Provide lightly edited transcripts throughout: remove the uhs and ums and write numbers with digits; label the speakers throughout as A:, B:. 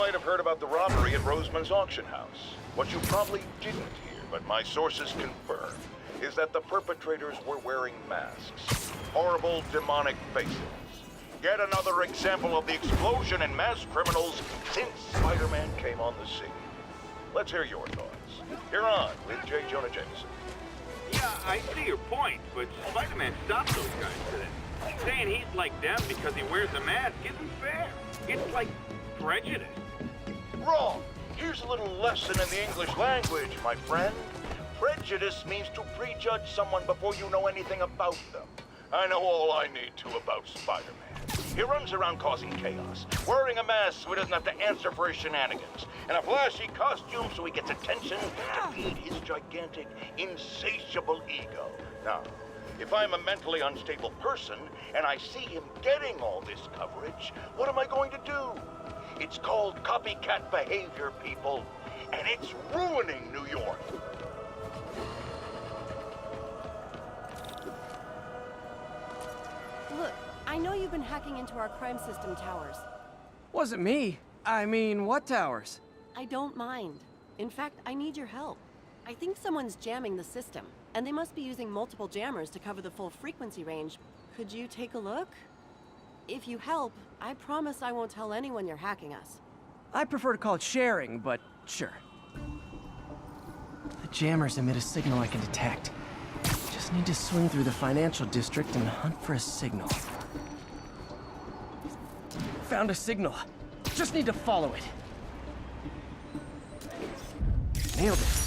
A: might have heard about the robbery at Roseman's auction house. What you probably didn't hear, but my sources confirm, is that the perpetrators were wearing masks. Horrible, demonic faces. Yet another example of the explosion in mass criminals since Spider-Man came on the scene. Let's hear your thoughts. You're on with J. Jonah Jameson.
B: Yeah, I see your point, but Spider-Man stopped those guys today. Saying he's like them because he wears a mask isn't fair. It's like prejudice.
A: Wrong. Here's a little lesson in the English language, my friend. Prejudice means to prejudge someone before you know anything about them. I know all I need to about Spider-Man. He runs around causing chaos, wearing a mask so he doesn't have to answer for his shenanigans, and a flashy costume so he gets attention to feed his gigantic, insatiable ego. Now, if I'm a mentally unstable person and I see him getting all this coverage, what am I going to do? It's called copycat behavior, people, and it's ruining New York.
C: Look, I know you've been hacking into our crime system towers.
D: Wasn't me. I mean, what towers?
C: I don't mind. In fact, I need your help. I think someone's jamming the system, and they must be using multiple jammers to cover the full frequency range. Could you take a look? If you help, I promise I won't tell anyone you're hacking us.
D: I prefer to call it sharing, but sure. The jammers emit a signal I can detect. Just need to swing through the financial district and hunt for a signal. Found a signal. Just need to follow it. Nailed it.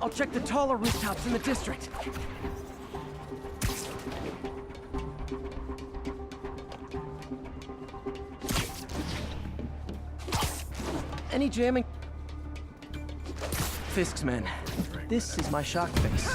D: I'll check the taller rooftops in the district. Any jamming? Fisk's men. This is my shock face.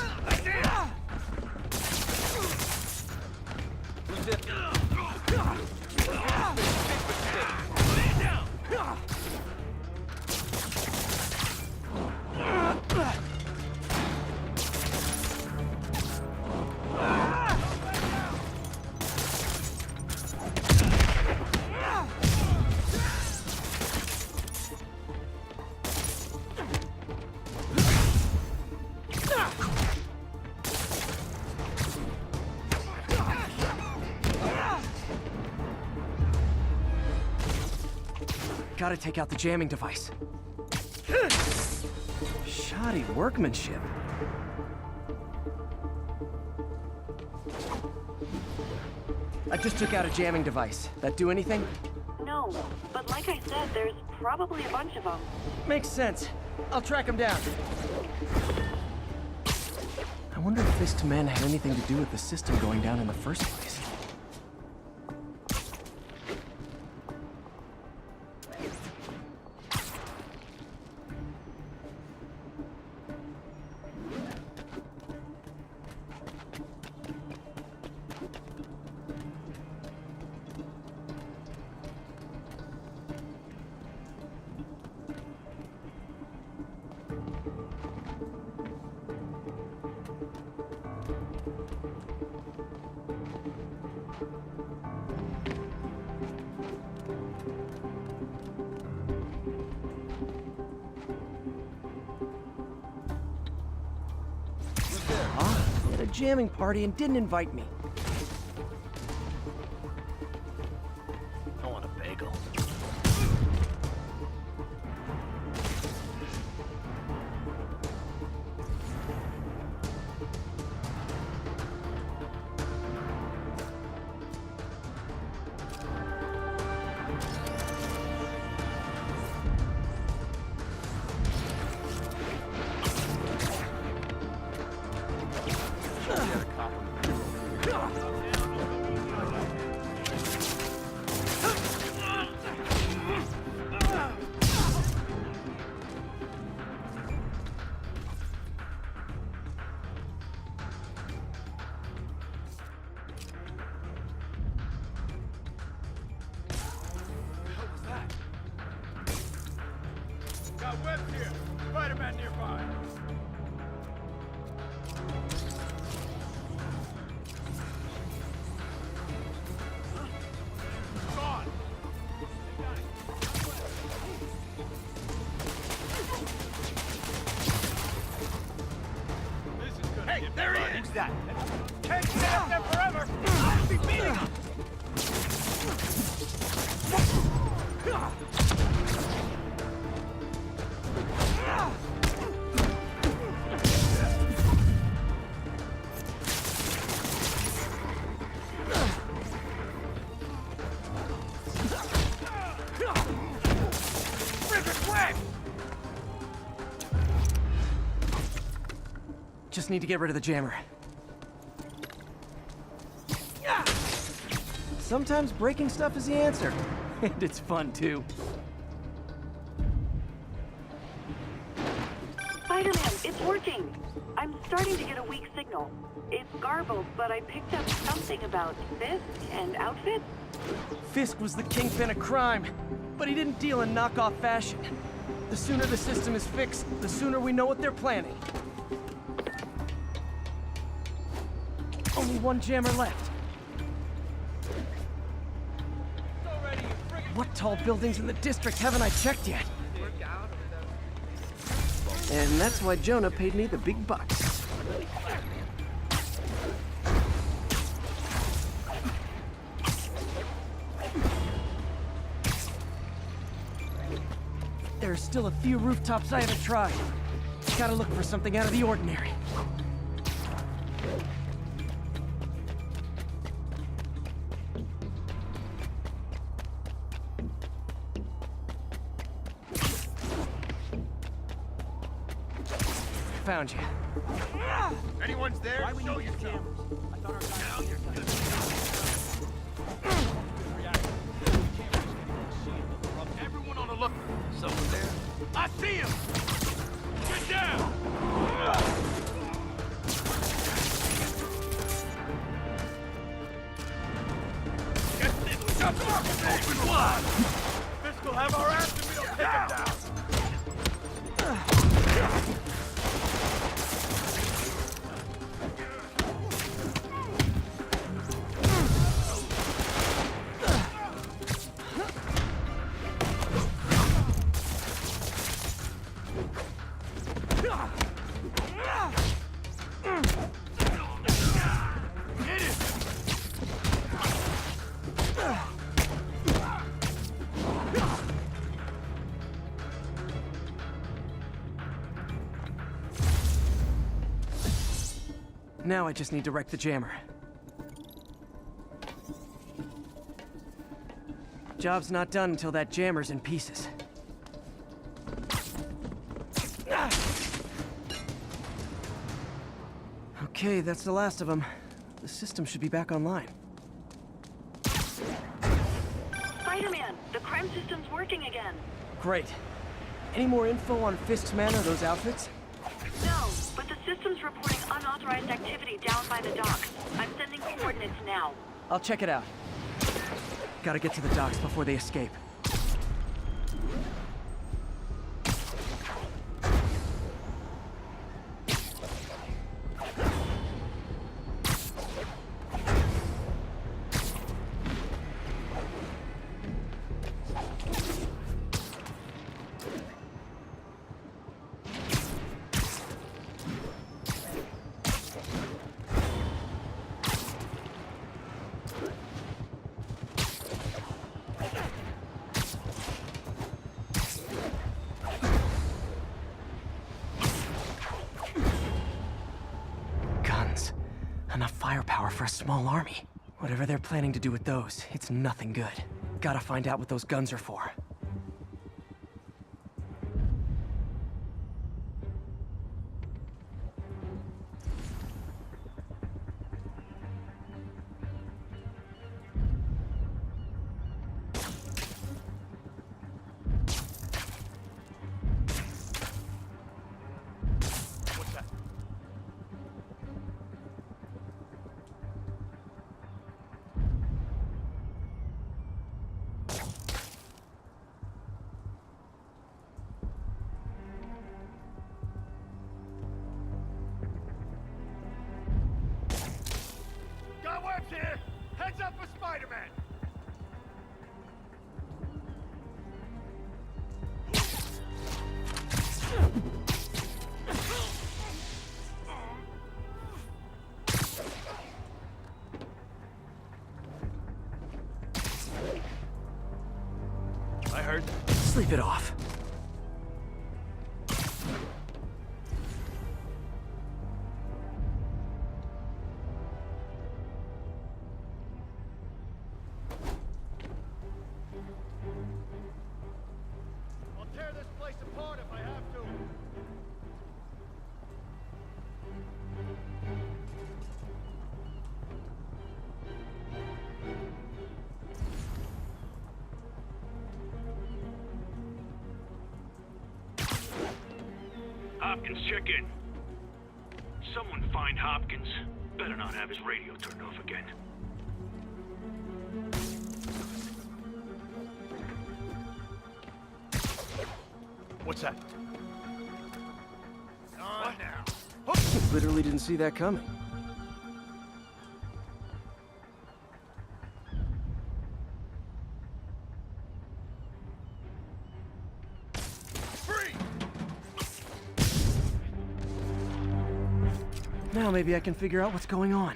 D: Gotta take out the jamming device. Shoddy workmanship. I just took out a jamming device. That do anything?
C: No, but like I said, there's probably a bunch of them.
D: Makes sense. I'll track him down. I wonder if Fisk's men had anything to do with the system going down in the first place. At a jamming party and didn't invite me.
E: I want a bagel. Hey, there he is! Who's that? Can't stay up there forever! I'll be beating him!
D: Just need to get rid of the jammer. Sometimes breaking stuff is the answer. And it's fun, too.
F: Spider-Man, it's working. I'm starting to get a weak signal. It's garbled, but I picked up something about Fisk and outfits.
D: Fisk was the kingpin of crime, but he didn't deal in knockoff fashion. The sooner the system is fixed, the sooner we know what they're planning. Only one jammer left. What tall buildings in the district haven't I checked yet? And that's why Jonah paid me the big bucks. There are still a few rooftops I haven't tried. Gotta look for something out of the ordinary. Found you.
E: Anyone's there? Show yourself. Now you're good. Everyone on the look. Someone there? I see him! Get down! Open wide! Fisk will have our ass if we don't take him down!
D: Now I just need to wreck the jammer. Job's not done until that jammer's in pieces. Okay, that's the last of them. The system should be back online.
F: Spider-Man, the crime system's working again.
D: Great. Any more info on Fisk's men or those outfits?
F: No, but the system's reporting unauthorized activity down by the docks. I'm sending coordinates now.
D: I'll check it out. Gotta get to the docks before they escape. Enough firepower for a small army. Whatever they're planning to do with those, it's nothing good. Gotta find out what those guns are for.
E: Here! Heads up for Spider-Man!
D: sleep it off.
E: I'll tear this place apart if I have to.
G: Hopkins, check in. Someone find Hopkins. Better not have his radio turned off again.
E: What's that? On now.
D: Literally didn't see that coming.
E: Free!
D: Now maybe I can figure out what's going on.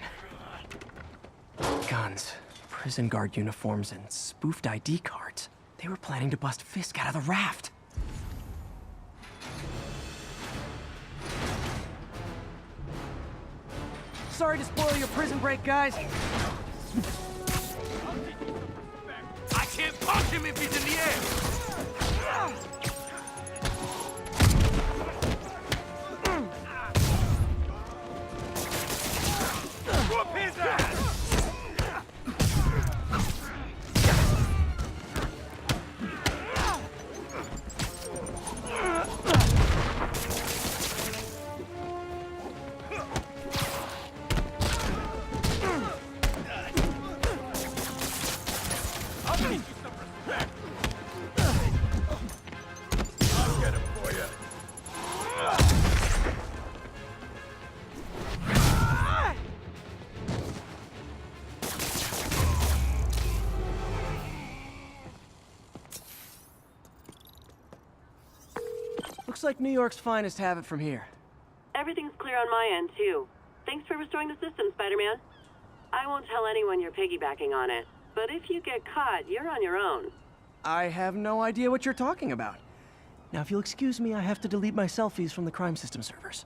D: Guns, prison guard uniforms, and spoofed ID cards. They were planning to bust Fisk out of the raft. Sorry to spoil your prison break, guys.
E: I can't punch him if he's in the air! Whoop his ass! I'll teach you some respect! I'll get him for you!
D: Looks like New York's finest have it from here.
F: Everything's clear on my end, too. Thanks for restoring the system, Spider-Man. I won't tell anyone you're piggybacking on it, but if you get caught, you're on your own.
D: I have no idea what you're talking about. Now, if you'll excuse me, I have to delete my selfies from the crime system servers.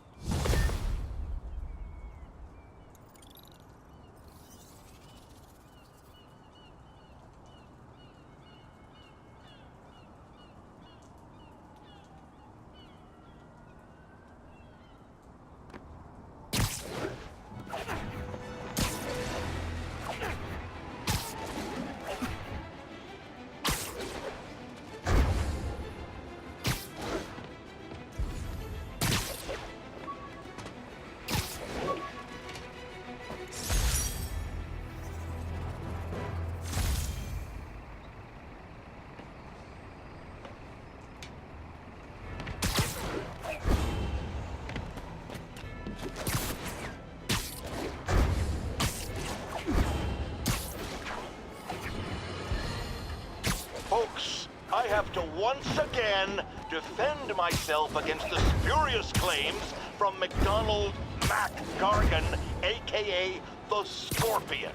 A: Folks, I have to once again defend myself against the spurious claims from McDonald Mac Gargan, aka the Scorpion.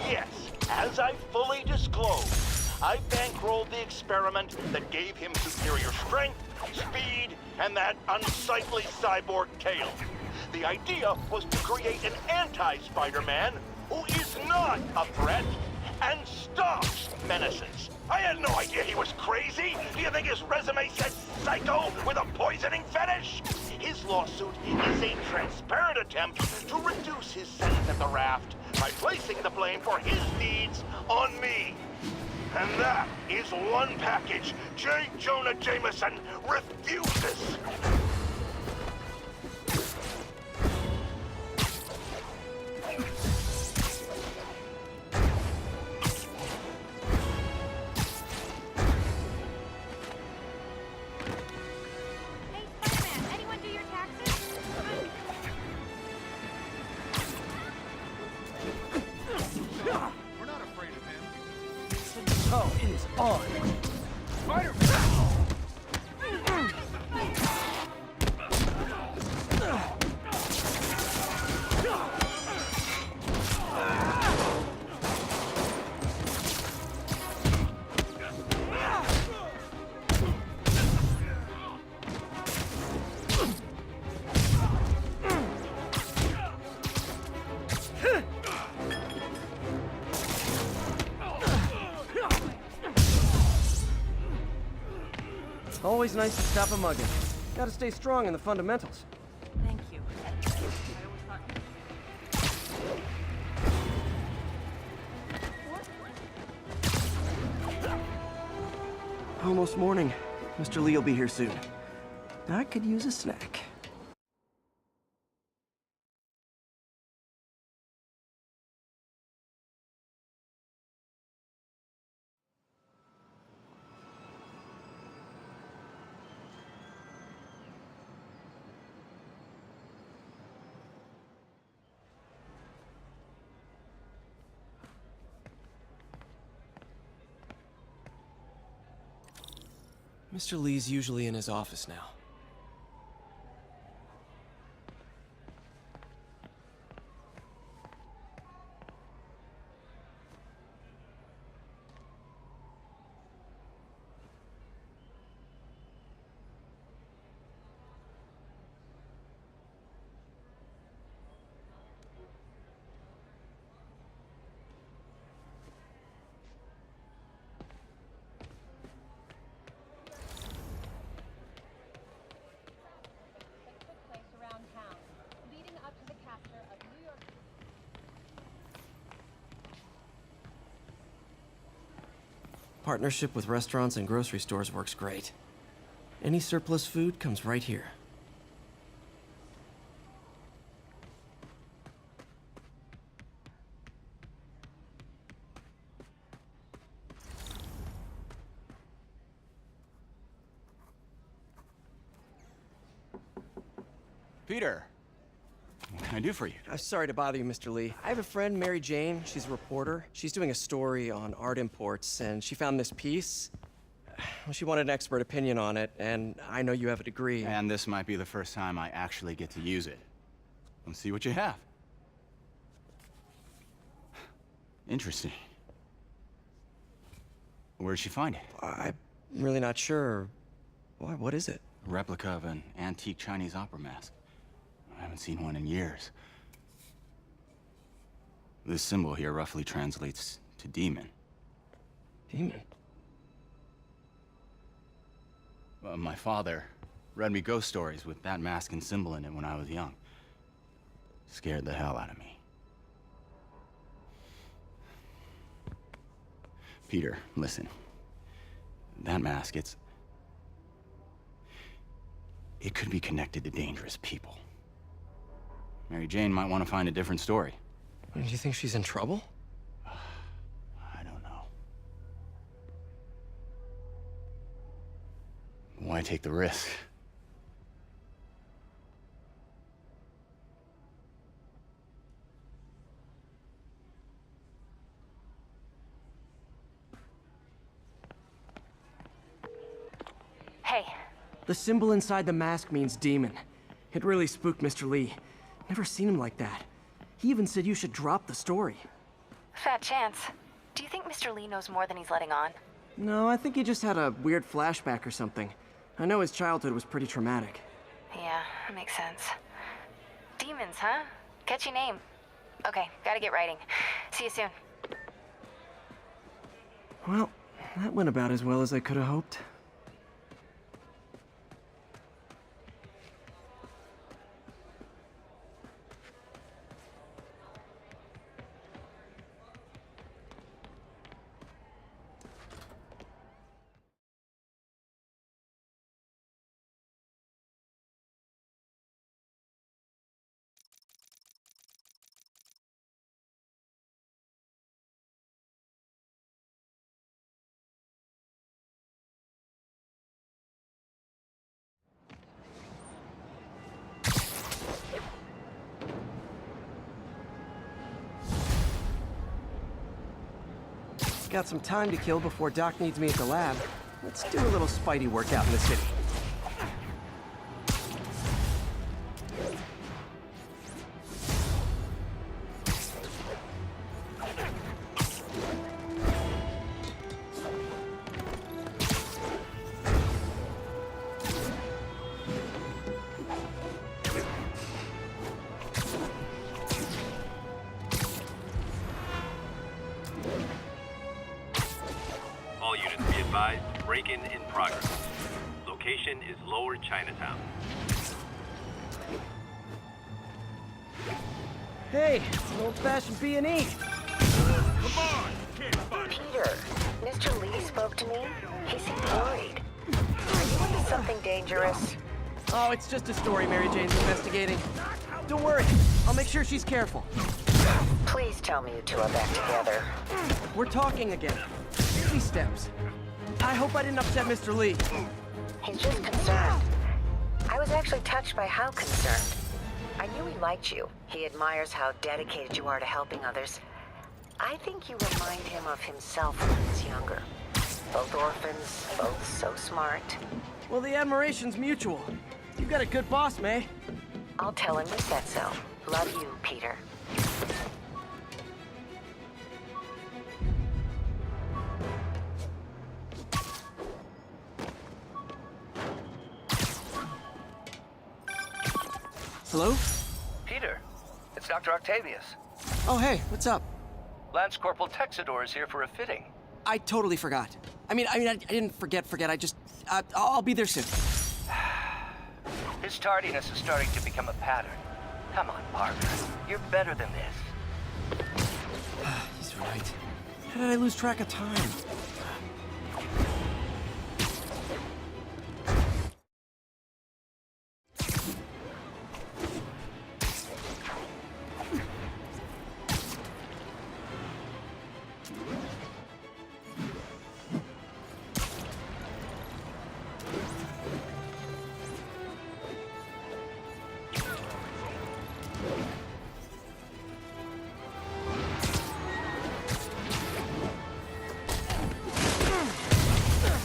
A: Yes, as I fully disclosed, I bankrolled the experiment that gave him superior strength, speed, and that unsightly cyborg tail. The idea was to create an anti-Spider-Man who is not a threat and stops menaces. I had no idea he was crazy. Do you think his resume said psycho with a poisoning fetish? His lawsuit is a transparent attempt to reduce his sentence at the raft by placing the blame for his deeds on me. And that is one package J. Jonah Jameson refuses.
H: Hey, Spider-Man, anyone do your taxes?
E: We're not afraid of him.
D: Oh, it is on.
E: Spider-Man!
D: always nice to stop a mugging. Gotta stay strong in the fundamentals.
C: Thank you.
D: Almost morning. Mr. Lee will be here soon. I could use a snack. Mr. Lee's usually in his office now. Partnership with restaurants and grocery stores works great. Any surplus food comes right here.
I: Peter, what can I do for you?
D: Sorry to bother you, Mr. Lee. I have a friend, Mary Jane. She's a reporter. She's doing a story on art imports, and she found this piece. Well, she wanted an expert opinion on it, and I know you have a degree.
I: And this might be the first time I actually get to use it. Let's see what you have. Interesting. Where'd she find it?
D: I'm really not sure. Why, what is it?
I: A replica of an antique Chinese opera mask. I haven't seen one in years. This symbol here roughly translates to demon.
D: Demon?
I: My father read me ghost stories with that mask and symbol in it when I was young. Scared the hell out of me. Peter, listen. That mask, it could be connected to dangerous people. Mary Jane might want to find a different story.
D: Do you think she's in trouble?
I: I don't know. Why take the risk?
H: Hey,
D: The symbol inside the mask means demon. It really spooked Mr. Lee. Never seen him like that. He even said you should drop the story.
H: fat chance. Do you think Mr. Lee knows more than he's letting on?
D: No, I think he just had a weird flashback or something. I know his childhood was pretty traumatic.
H: Yeah, that makes sense. Demons, huh? Catchy name. Okay, gotta get writing. See you soon.
D: Well, that went about as well as I could have hoped. Got some time to kill before Doc needs me at the lab. Let's do a little Spidey workout in the city.
B: All units be advised, break-in in progress. Location Location is Lower Chinatown.
D: Hey, an old-fashioned B&E.
E: Come on! Can't find it.
J: Peter, Mr. Lee spoke to me. He seemed worried. Are you into something dangerous?
D: Oh, it's just a story Mary Jane's investigating. Don't worry, I'll make sure she's careful.
J: Please tell me you two are back together.
D: We're talking again. Baby steps. I hope I didn't upset Mr. Lee.
J: He's just concerned. I was actually touched by how concerned. I knew he liked you. He admires how dedicated you are to helping others. I think you remind him of himself when he was younger. Both orphans, both so smart.
D: Well, the admiration's mutual. You got a good boss, May.
J: I'll tell him you said so. Love you, Peter.
D: Hello?
K: Peter, it's Dr. Octavius.
D: Oh, hey, what's up?
K: Lance Corporal Texador is here for a fitting.
D: I totally forgot. I didn't forget. I'll be there soon.
K: His tardiness is starting to become a pattern. Come on, Parker. You're better than this.
D: He's right. How did I lose track of time?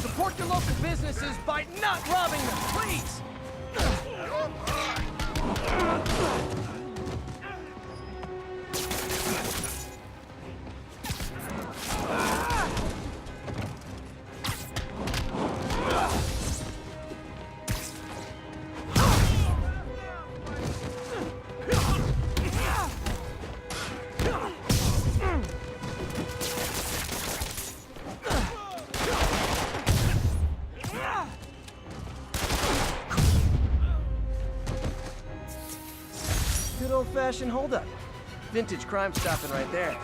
D: Support your local businesses by not robbing them, please! Good old-fashioned holdup. Vintage crime stopping right there.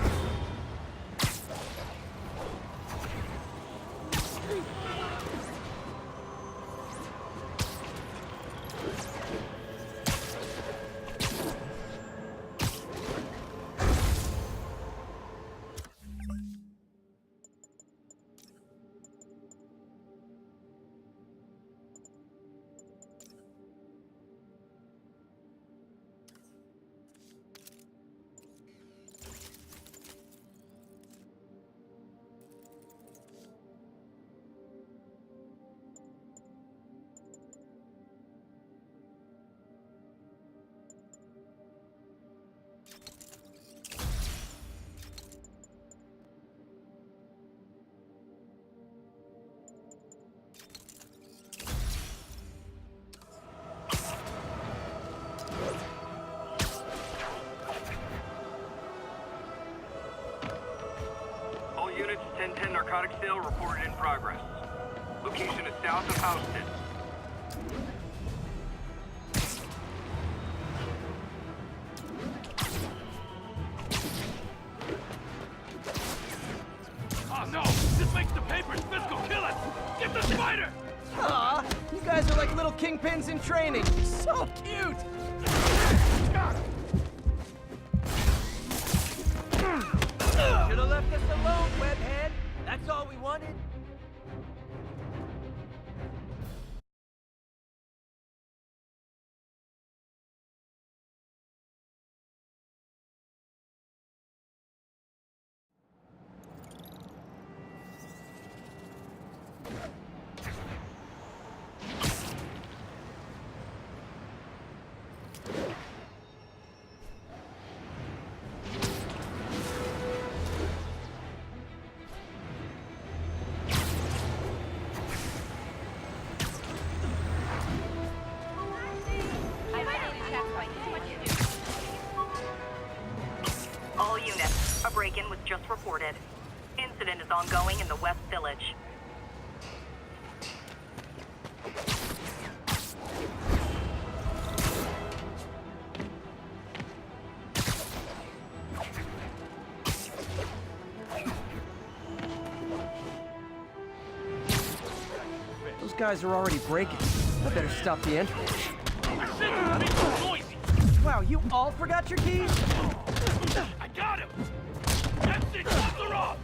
B: All units, 1010 narcotic sale reported in progress. Location is south of Houston.
E: Oh no! This makes the papers fiscal kill us! Get the spider!
D: Aw, you guys are like little kingpins in training. So cute!
E: Should've left us alone, webhead! That's all we wanted.
F: All units, a break-in was just reported. Incident is ongoing in the West Village.
D: guys are already breaking. I better stop the entry.
E: I said you make too noisy.
D: Wow, you all forgot your keys?
E: I got him. That's it. Gloves are off.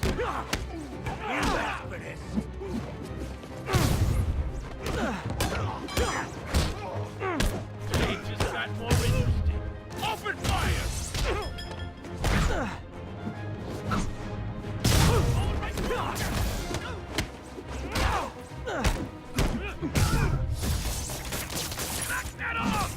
E: You asked for this. They just got more interesting. Open fire! Knock that off!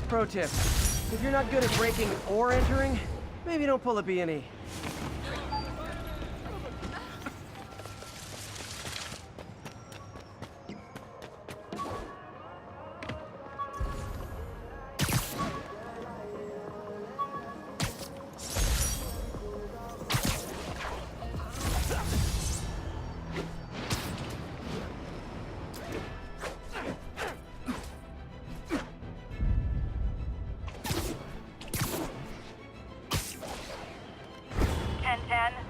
D: Pro tip, if you're not good at breaking or entering, maybe don't pull a B&E.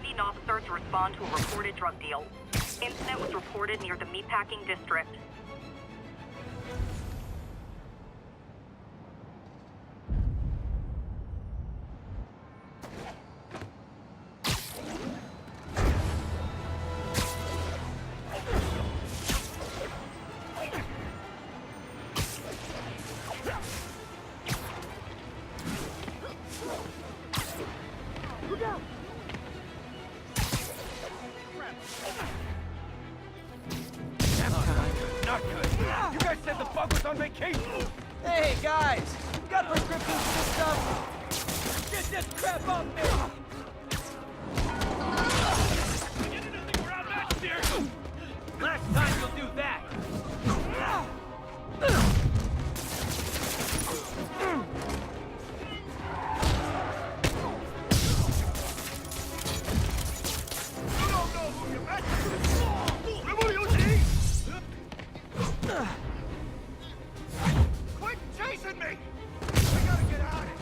L: Need an officer to respond to a reported drug deal. Incident was reported near the meatpacking district.
E: Not good. You guys said the bug was on vacation.
D: Hey, guys! You got prescriptions for this stuff?
E: Get this crap off me! Get anything around back here! Last time you'll do that! You don't know who you're messing with! Quit chasing me! I gotta get out of here!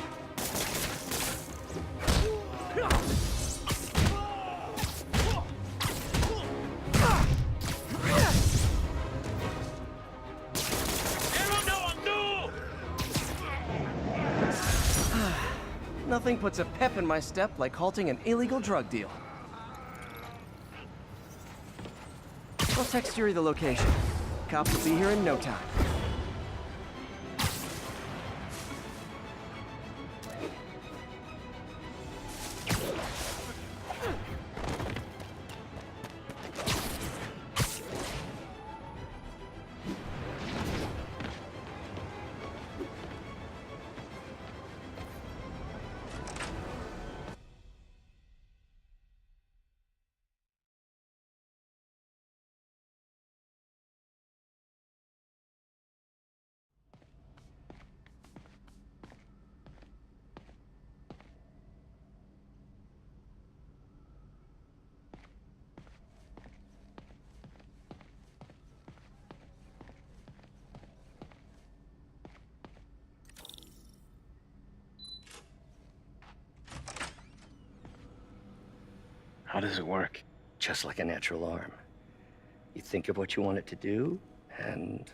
D: Nothing puts a pep in my step like halting an illegal drug deal. I'll text Yuri the location. Cops will be here in no time.
M: How does it work? Just like a natural arm. You think of what you want it to do, and...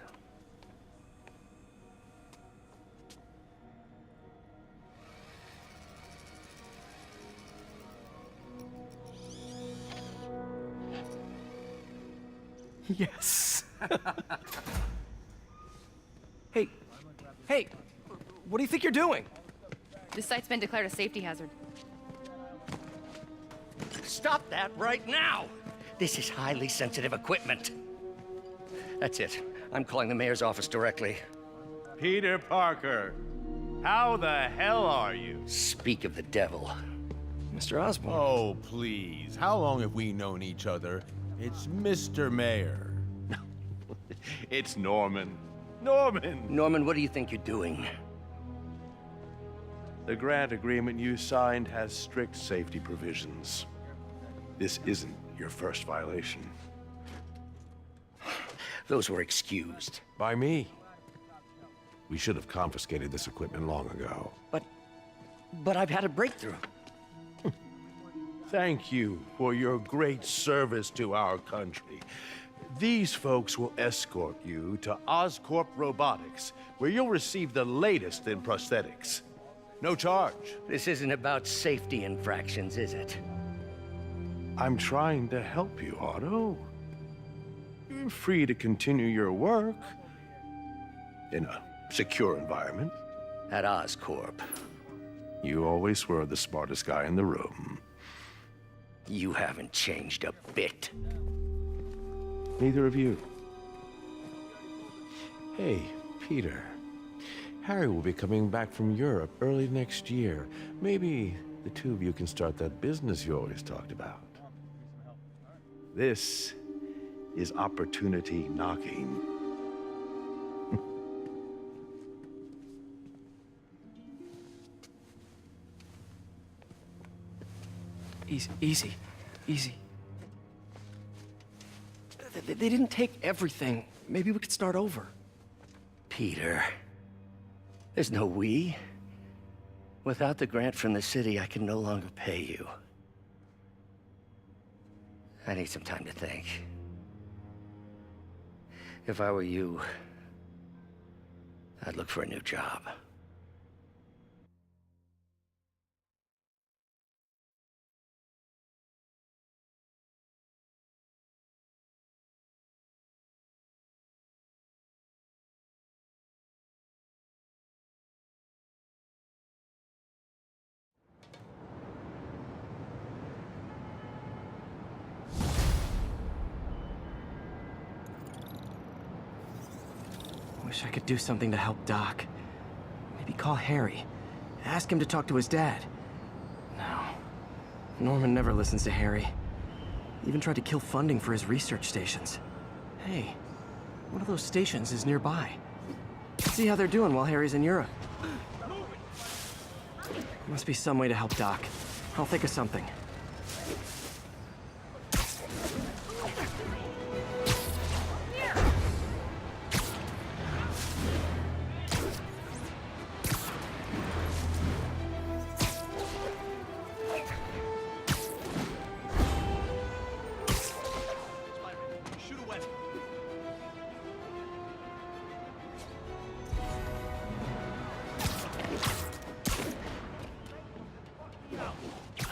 D: Yes. Hey, what do you think you're doing?
N: This site's been declared a safety hazard.
M: Stop that right now! This is highly sensitive equipment. That's it. I'm calling the mayor's office directly.
O: Peter Parker, how the hell are you?
M: Speak of the devil.
D: Mr. Osborn.
O: Oh, please. How long have we known each other? It's Mr. Mayor. It's Norman. Norman!
M: Norman, what do you think you're doing?
O: The grant agreement you signed has strict safety provisions. This isn't your first violation.
M: Those were excused.
O: By me. We should have confiscated this equipment long ago.
M: But but I've had a breakthrough.
O: Thank you for your great service to our country. These folks will escort you to Oscorp Robotics, where you'll receive the latest in prosthetics. No charge.
M: This isn't about safety infractions, is it?
O: I'm trying to help you, Otto. You're free to continue your work in a secure environment.
M: At Oscorp.
O: You always were the smartest guy in the room.
M: You haven't changed a bit.
O: Neither of you. Hey, Peter. Harry will be coming back from Europe early next year. Maybe the two of you can start that business you always talked about. This is opportunity knocking.
D: Easy. They didn't take everything. Maybe we could start over.
M: Peter, there's no we. Without the grant from the city, I can no longer pay you. I need some time to think. If I were you, I'd look for a new job.
D: Wish I could do something to help Doc. Maybe call Harry. Ask him to talk to his dad. No. Norman never listens to Harry. He even tried to kill funding for his research stations. Hey, one of those stations is nearby. Let's see how they're doing while Harry's in Europe. Must be some way to help Doc. I'll think of something.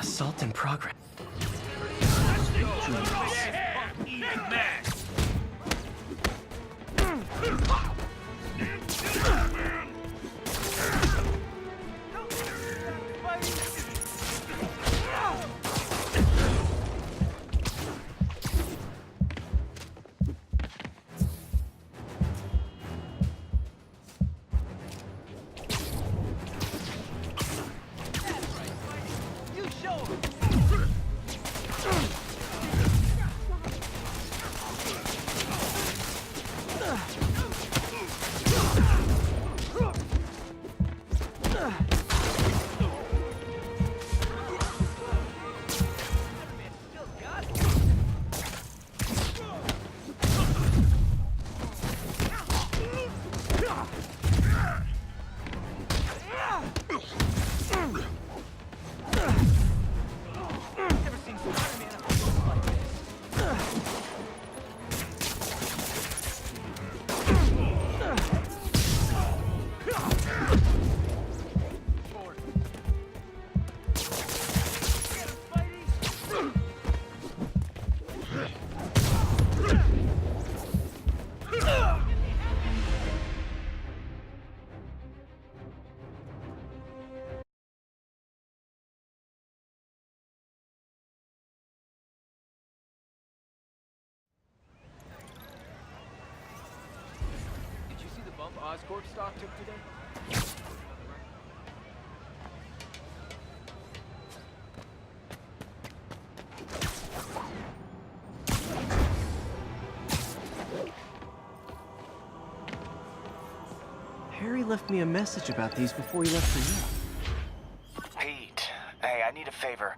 D: Assault in progress.
E: Oscorp stock took today?
D: Harry left me a message about these before he left for you.
K: Pete, hey, I need a favor.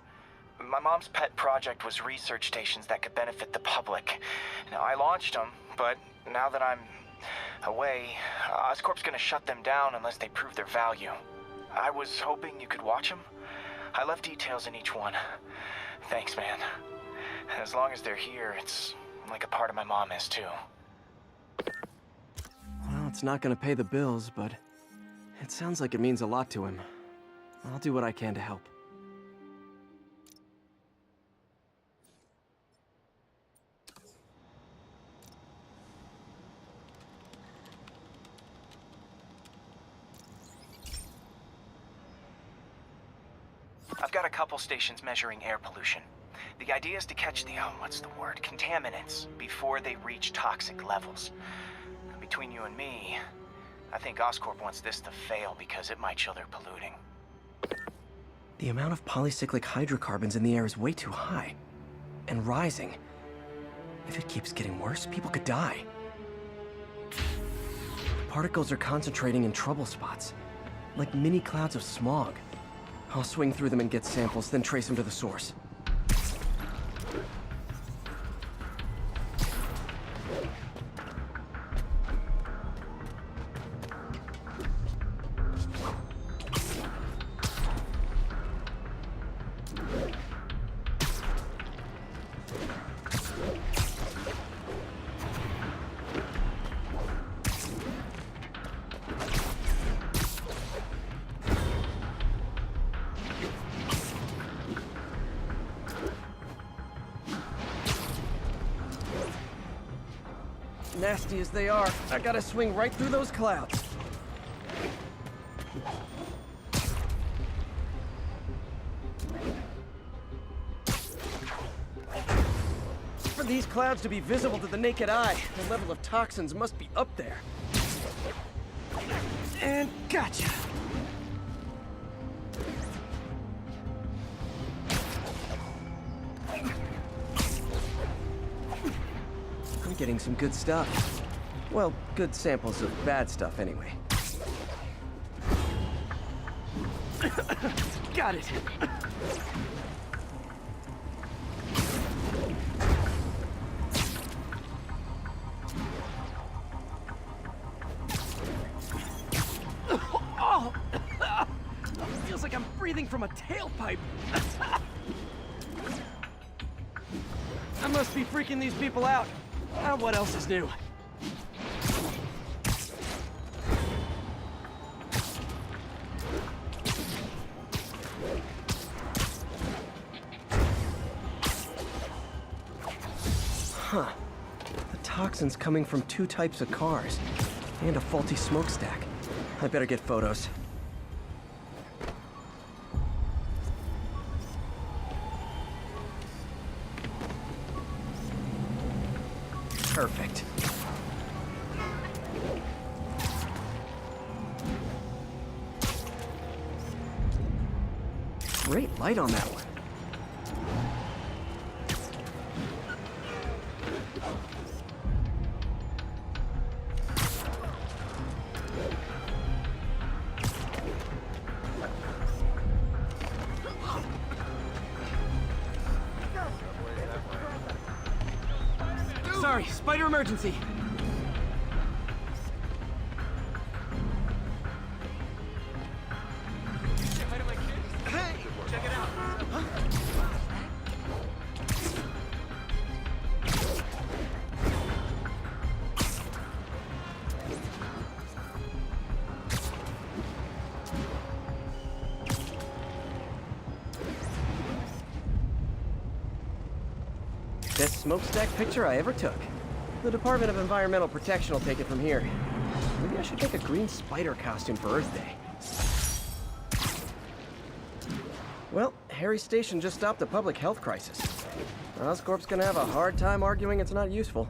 K: My mom's pet project was research stations that could benefit the public. Now, I launched them, but now that I'm away, Oscorp's gonna shut them down unless they prove their value. I was hoping you could watch them. I left details in each one. Thanks, man. As long as they're here, it's like a part of my mom is, too.
D: Well, it's not gonna pay the bills, but it sounds like it means a lot to him. I'll do what I can to help.
K: I've got a couple stations measuring air pollution. The idea is to catch the, contaminants before they reach toxic levels. Between you and me, I think Oscorp wants this to fail because it might show they're polluting.
D: The amount of polycyclic hydrocarbons in the air is way too high. And rising. If it keeps getting worse, people could die. The particles are concentrating in trouble spots, like mini clouds of smog. I'll swing through them and get samples, then trace them to the source. Nasty as they are, I gotta swing right through those clouds. For these clouds to be visible to the naked eye, the level of toxins must be up there. And gotcha! Getting some good stuff. Well, good samples of bad stuff anyway. Got it! Oh! Feels like I'm breathing from a tailpipe. I must be freaking these people out. What else is new? Huh. The toxin's coming from 2 types of cars. And a faulty smokestack. I better get photos. Perfect. Great light on that one. Sorry, spider emergency. Hey, check it out. Best smokestack picture I ever took. The Department of Environmental Protection will take it from here. Maybe I should make a green spider costume for Earth Day. Well, Harry's station just stopped a public health crisis. Oscorp's gonna have a hard time arguing it's not useful.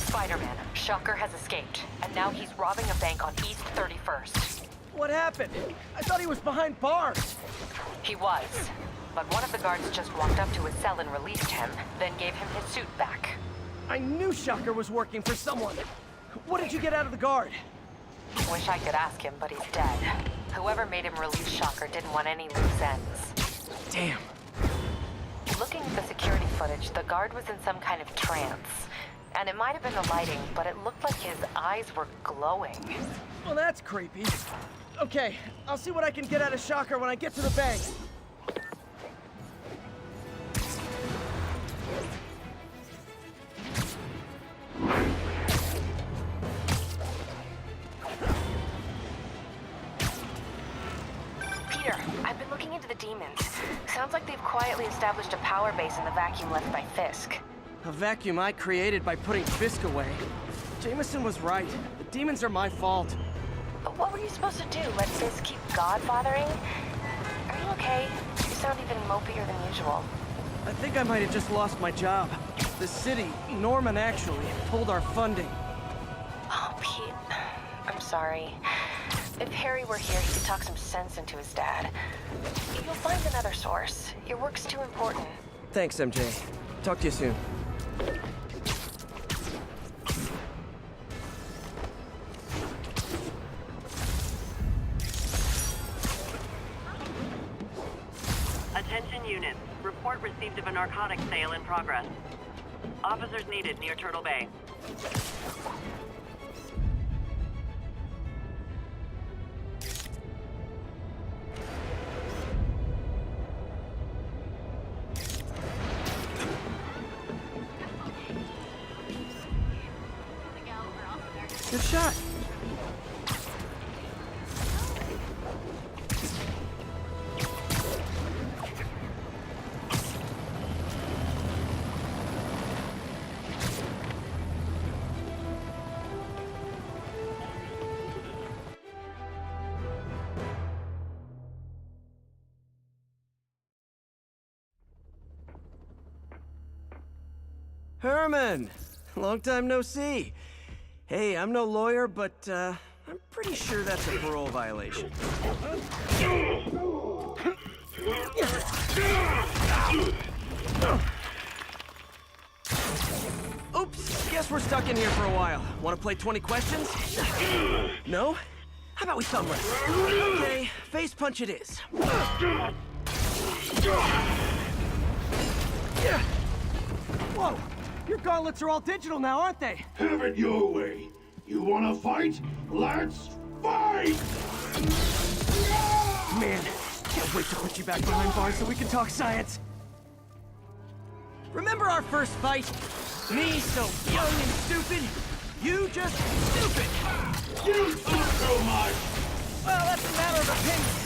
P: Spider-Man, Shocker has escaped, and now he's robbing a bank on East 31st.
D: What happened? I thought he was behind bars.
P: He was, but one of the guards just walked up to his cell and released him, then gave him his suit back.
D: I knew Shocker was working for someone. What did you get out of the guard?
P: Wish I could ask him, but he's dead. Whoever made him release Shocker didn't want any loose ends.
D: Damn.
P: Looking at the security
H: footage, the guard was in some kind of trance. And it might have been the lighting, but it looked like his eyes were glowing.
D: Well, that's creepy. Okay, I'll see what I can get out of Shocker when I get to the bank.
H: Peter, I've been looking into the demons. Sounds like they've quietly established a power base in the vacuum left by Fisk.
D: A vacuum I created by putting Fisk away. Jameson was right. The demons are my fault.
H: But what were you supposed to do? Let Fisk keep godfathering? Are you okay? You sound even mopier than usual.
D: I think I might have just lost my job. The city, Norman actually, pulled our funding.
H: Oh, Pete. I'm sorry. If Harry were here, he could talk some sense into his dad. You'll find another source. Your work's too important.
D: Thanks, MJ. Talk to you soon.
F: Attention units. Report received of a narcotics sale in progress. Officers needed near Turtle Bay.
D: Good shot. Herman! Long time no see. Hey, I'm no lawyer, but I'm pretty sure that's a parole violation. Oops, guess we're stuck in here for a while. Want to play 20 questions? No? How about we thumb wrestle? Okay, face punch it is. Whoa! Your gauntlets are all digital now, aren't they?
E: Have it your way. You wanna fight? Let's fight!
D: Man, can't wait to put you back behind bars so we can talk science. Remember our first fight? Me so young and stupid, you just stupid.
E: You talk so much!
D: Well, that's a matter of opinion.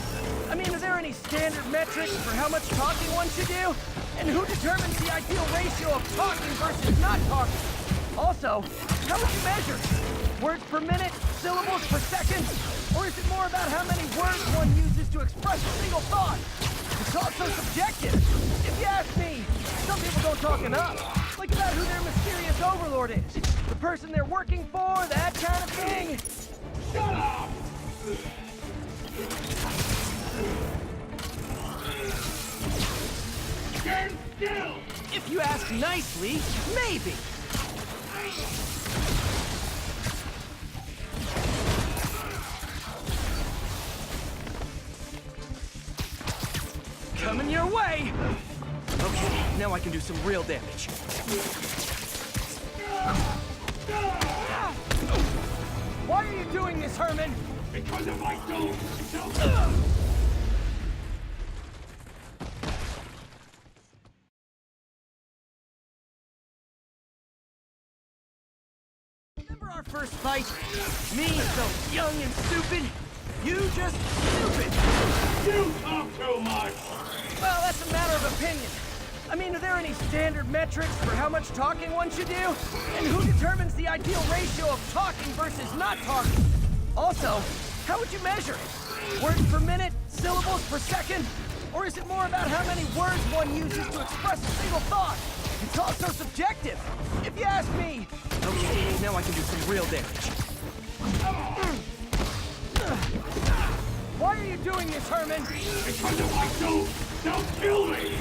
D: I mean, are there any standard metrics for how much talking one should do? And who determines the ideal ratio of talking versus not talking? Also, how would you measure? Words per minute? Syllables per second? Or is it more about how many words one uses to express a single thought? It's also subjective. If you ask me, some people don't talk enough. Like about who their mysterious overlord is. The person they're working for, that kind of thing.
E: Shut up! Stand still!
D: If you ask nicely, maybe. Coming your way! Okay, now I can do some real damage. Why are you doing this, Herman?
E: Because if I don't...
D: Remember our first fight? Me so young and stupid, you just stupid.
E: You talk too much!
D: Well, that's a matter of opinion. I mean, are there any standard metrics for how much talking one should do? And who determines the ideal ratio of talking versus not talking? Also, how would you measure it? Words per minute? Syllables per second? Or is it more about how many words one uses to express a single thought? It's also subjective. If you ask me. Okay, now I can do some real damage. Why are you doing this, Herman?
E: Because if I don't, they'll kill me!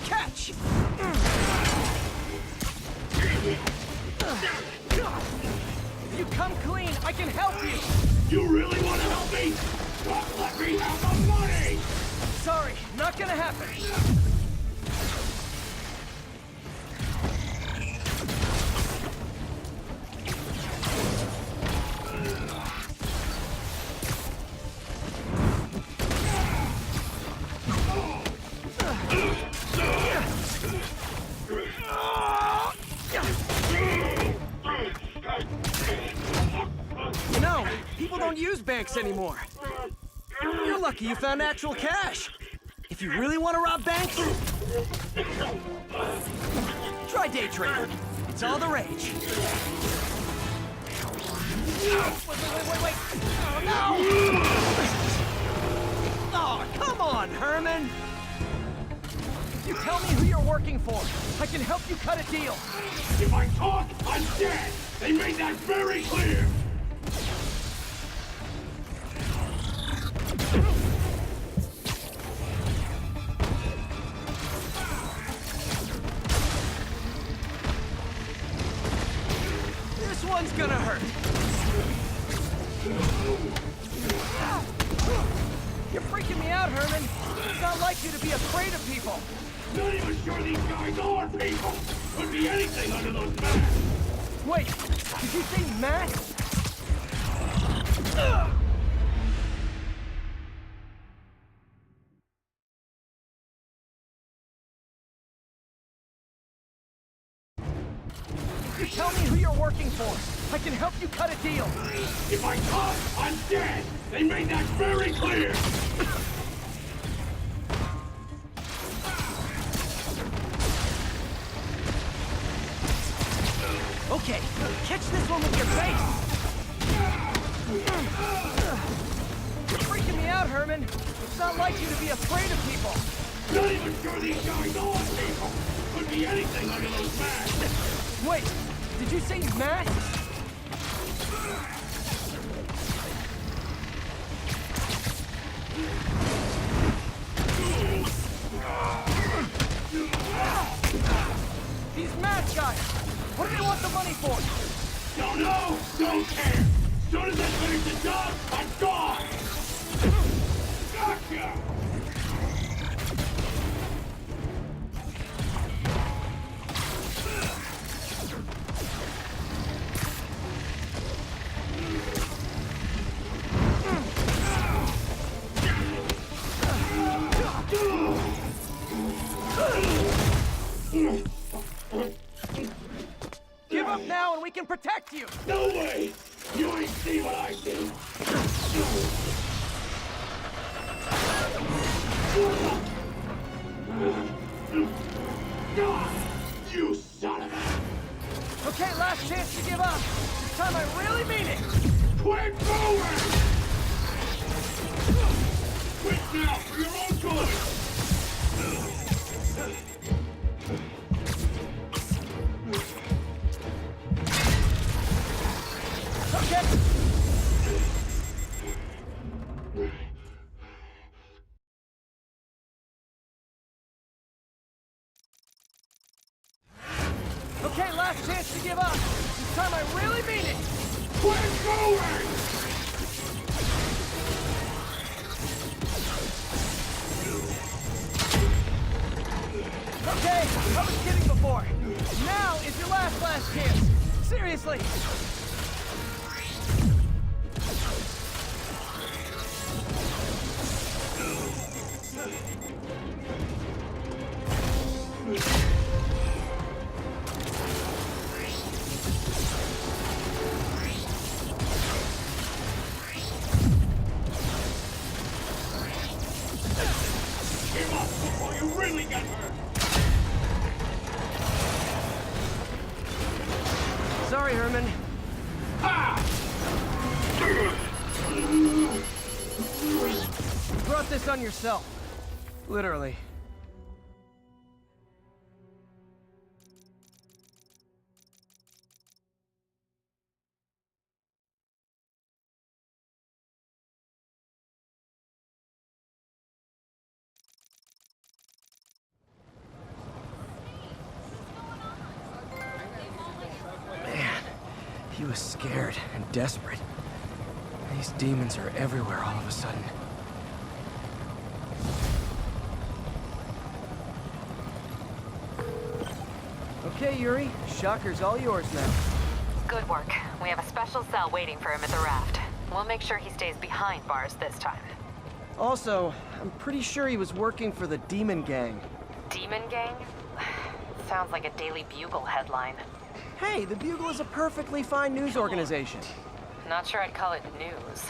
D: Catch!
E: I can help you!
G: You really want to help me? Don't let me have the money!
E: Sorry, not gonna happen.
D: You know, people don't use banks anymore. You're lucky you found actual cash. If you really want to rob banks, try day trading. It's all the rage. Wait. Oh, no! Oh, come on, Herman!
E: If you tell me who you're working for, I can help you cut a deal.
G: If I talk, I'm dead! They made that very clear!
D: This one's gonna hurt.
E: You're freaking me out, Herman. It's not like you to be afraid of people.
G: Not even sure these guys are people! Could be anything under those masks!
E: Wait, did you say masks? You tell me who you're working for. I can help you cut a deal.
G: If I talk, I'm dead! They made that very clear!
E: Okay, catch this one with your face! You're freaking me out, Herman. It's not like you to be afraid of people.
G: Not even sure these guys are people! Could be anything under those masks!
E: Wait, did you say masks? These mask guys! What do they want the money for?
G: Don't know! Don't care! Soon as I finish the job, I'm gone! Gotcha!
E: Give up now and we can protect you!
G: No way! You ain't see what I see! You son of a...
E: Okay, last chance to give up. This time I really mean it!
G: Quit moving! Quit now for your own good!
E: Okay! Okay, last chance to give up. This time I really mean it!
G: Quit going!
E: Okay, I was kidding before. Now is your last chance. Seriously.
G: Give up before you really get hurt!
D: Sorry, Herman.
E: You brought this on yourself.
D: Literally. Man, he was scared and desperate. These demons are everywhere all of a sudden. Okay, Yuri. Shocker's all yours now.
P: Good work. We have a special cell waiting for him at the raft. We'll make sure he stays behind bars this time.
D: Also, I'm pretty sure he was working for the Demon Gang.
P: Demon Gang? Sounds like a Daily Bugle headline.
D: Hey, the Bugle is a perfectly fine news organization.
P: Not sure I'd call it news.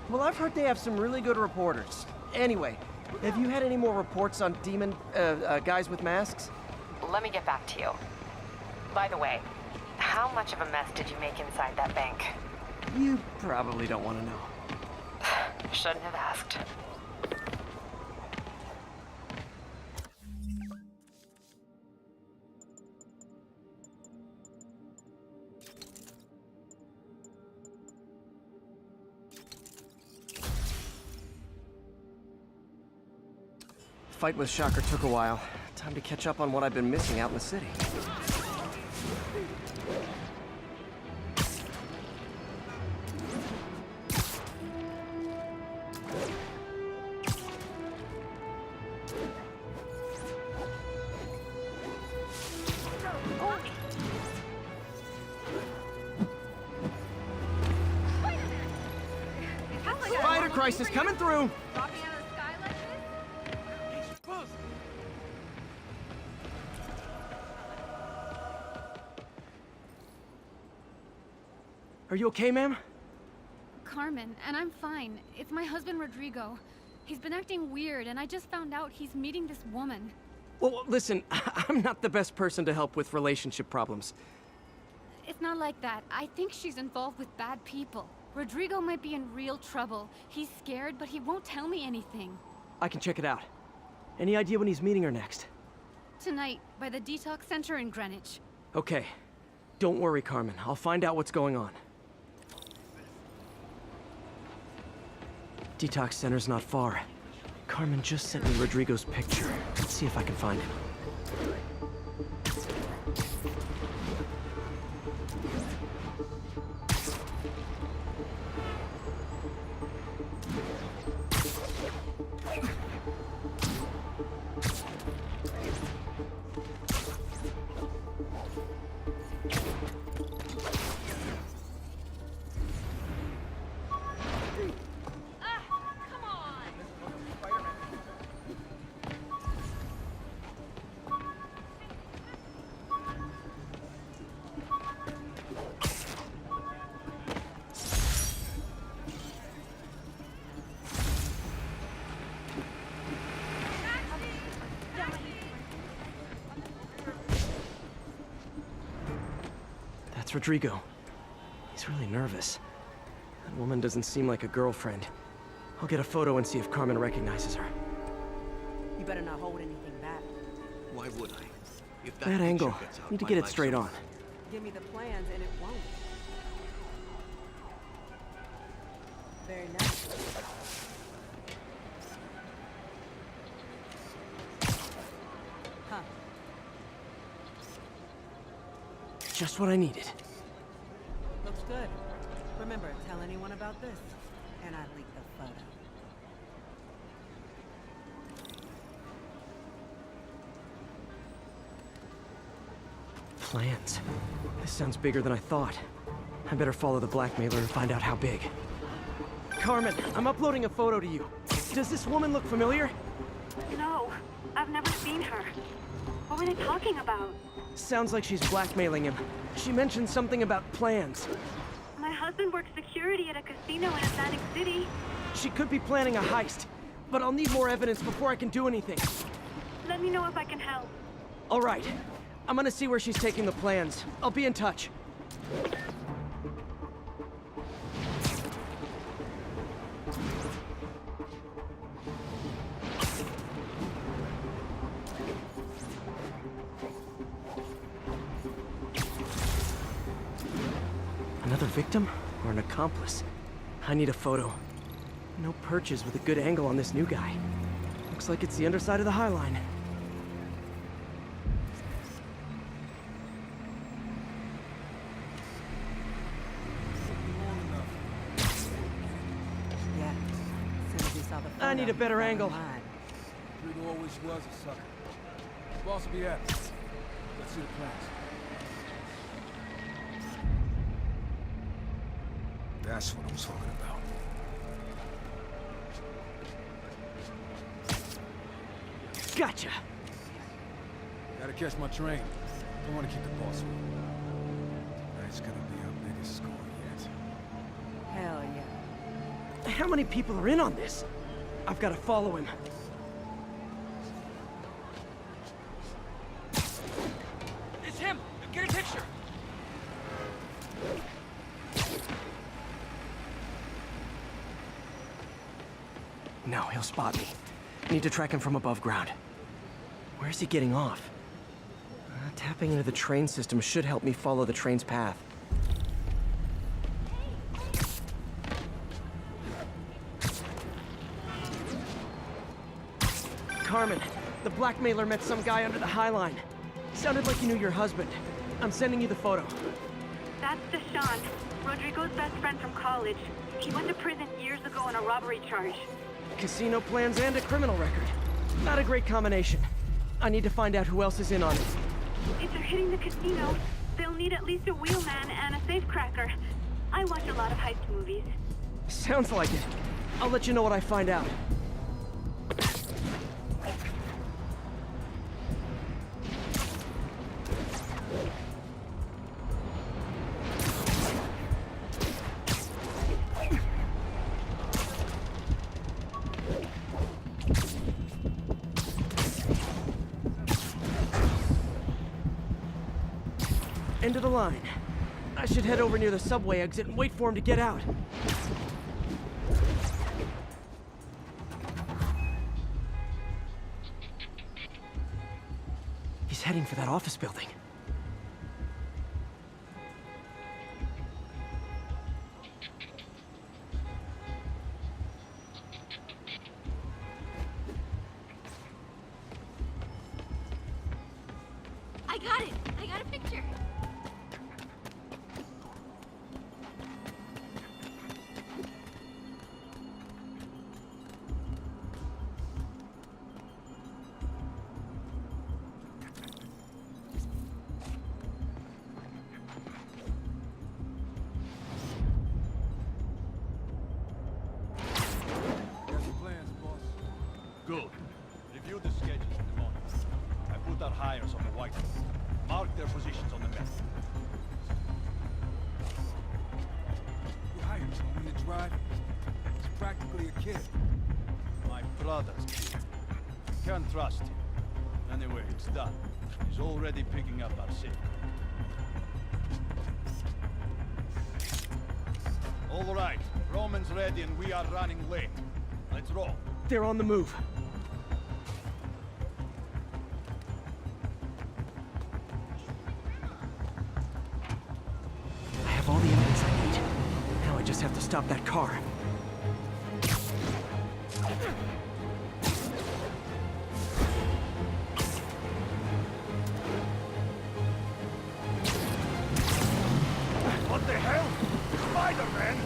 D: Well, I've heard they have some really good reporters. Anyway, have you had any more reports on demon, guys with masks?
P: Let me get back to you. By the way, how much of a mess did you make inside that bank?
D: You probably don't want to know.
P: Shouldn't have asked.
D: Fight with Shocker took a while. Time to catch up on what I've been missing out in the city. Spider crisis coming through! Are you okay, ma'am?
N: Carmen, and I'm fine. It's my husband, Rodrigo. He's been acting weird, and I just found out he's meeting this woman.
D: Well, listen, I'm not the best person to help with relationship problems.
N: It's not like that. I think she's involved with bad people. Rodrigo might be in real trouble. He's scared, but he won't tell me anything.
D: I can check it out. Any idea when he's meeting her next?
N: Tonight, by the detox center in Greenwich.
D: Okay. Don't worry, Carmen. I'll find out what's going on. Detox center's not far. Carmen just sent me Rodrigo's picture. Let's see if I can find him. That's Rodrigo. He's really nervous. That woman doesn't seem like a girlfriend. I'll get a photo and see if Carmen recognizes her.
C: You better not hold anything back.
O: Why would I? If
D: That angle. Need to get it straight on.
C: Give me the plans and it won't. Very nice. Huh.
D: Just what I needed.
C: Looks good. Remember, tell anyone about this, and I leak the photo.
D: Plans. This sounds bigger than I thought. I better follow the blackmailer and find out how big. Carmen, I'm uploading a photo to you. Does this woman look familiar?
L: No, I've never seen her. What were they talking about?
D: Sounds like she's blackmailing him. She mentioned something about plans.
L: My husband works security at a casino in Atlantic City.
D: She could be planning a heist, but I'll need more evidence before I can do anything.
L: Let me know if I can help.
D: All right. I'm gonna see where she's taking the plans. I'll be in touch. Another victim or an accomplice? I need a photo. No perches with a good angle on this new guy. Looks like it's the underside of the High Line. need a better angle.
E: Rodrigo always was a sucker. Boss will be at us. Let's see the plans. That's what I'm talking about.
D: Gotcha.
E: Gotta catch my train. Don't want to keep the boss away. That's gonna be our biggest score yet.
C: Hell yeah.
D: How many people are in on this? I've got to follow him.
E: It's him! Get a picture!
D: No, he'll spot me. Need to track him from above ground. Where's he getting off? Tapping into the train system should help me follow the train's path. Carmen, the blackmailer met some guy under the High Line. Sounded like he knew your husband. I'm sending you the photo.
L: That's Deshaun, Rodrigo's best friend from college. He went to prison years ago on a robbery charge.
D: Casino plans and a criminal record. Not a great combination. I need to find out who else is in on it.
L: If they're hitting the casino, they'll need at least a wheelman and a safecracker. I watch a lot of heist movies.
D: Sounds like it. I'll let you know what I find out. End of the line. I should head over near the subway exit and wait for him to get out. He's heading for that office building.
N: I got it! I got a picture!
G: Good. Review the schedules in the morning. I put our hires on the whiteboard. Mark their positions on the map.
E: You hired someone to drive? He's practically a kid.
G: My brother's kid. Can't trust him. Anyway, it's done. He's already picking up our sick. All right. Roman's ready and we are running late. Let's roll.
D: They're on the move. I have all the evidence I need. Now I just have to stop that car.
A: What the hell? Spider-Man?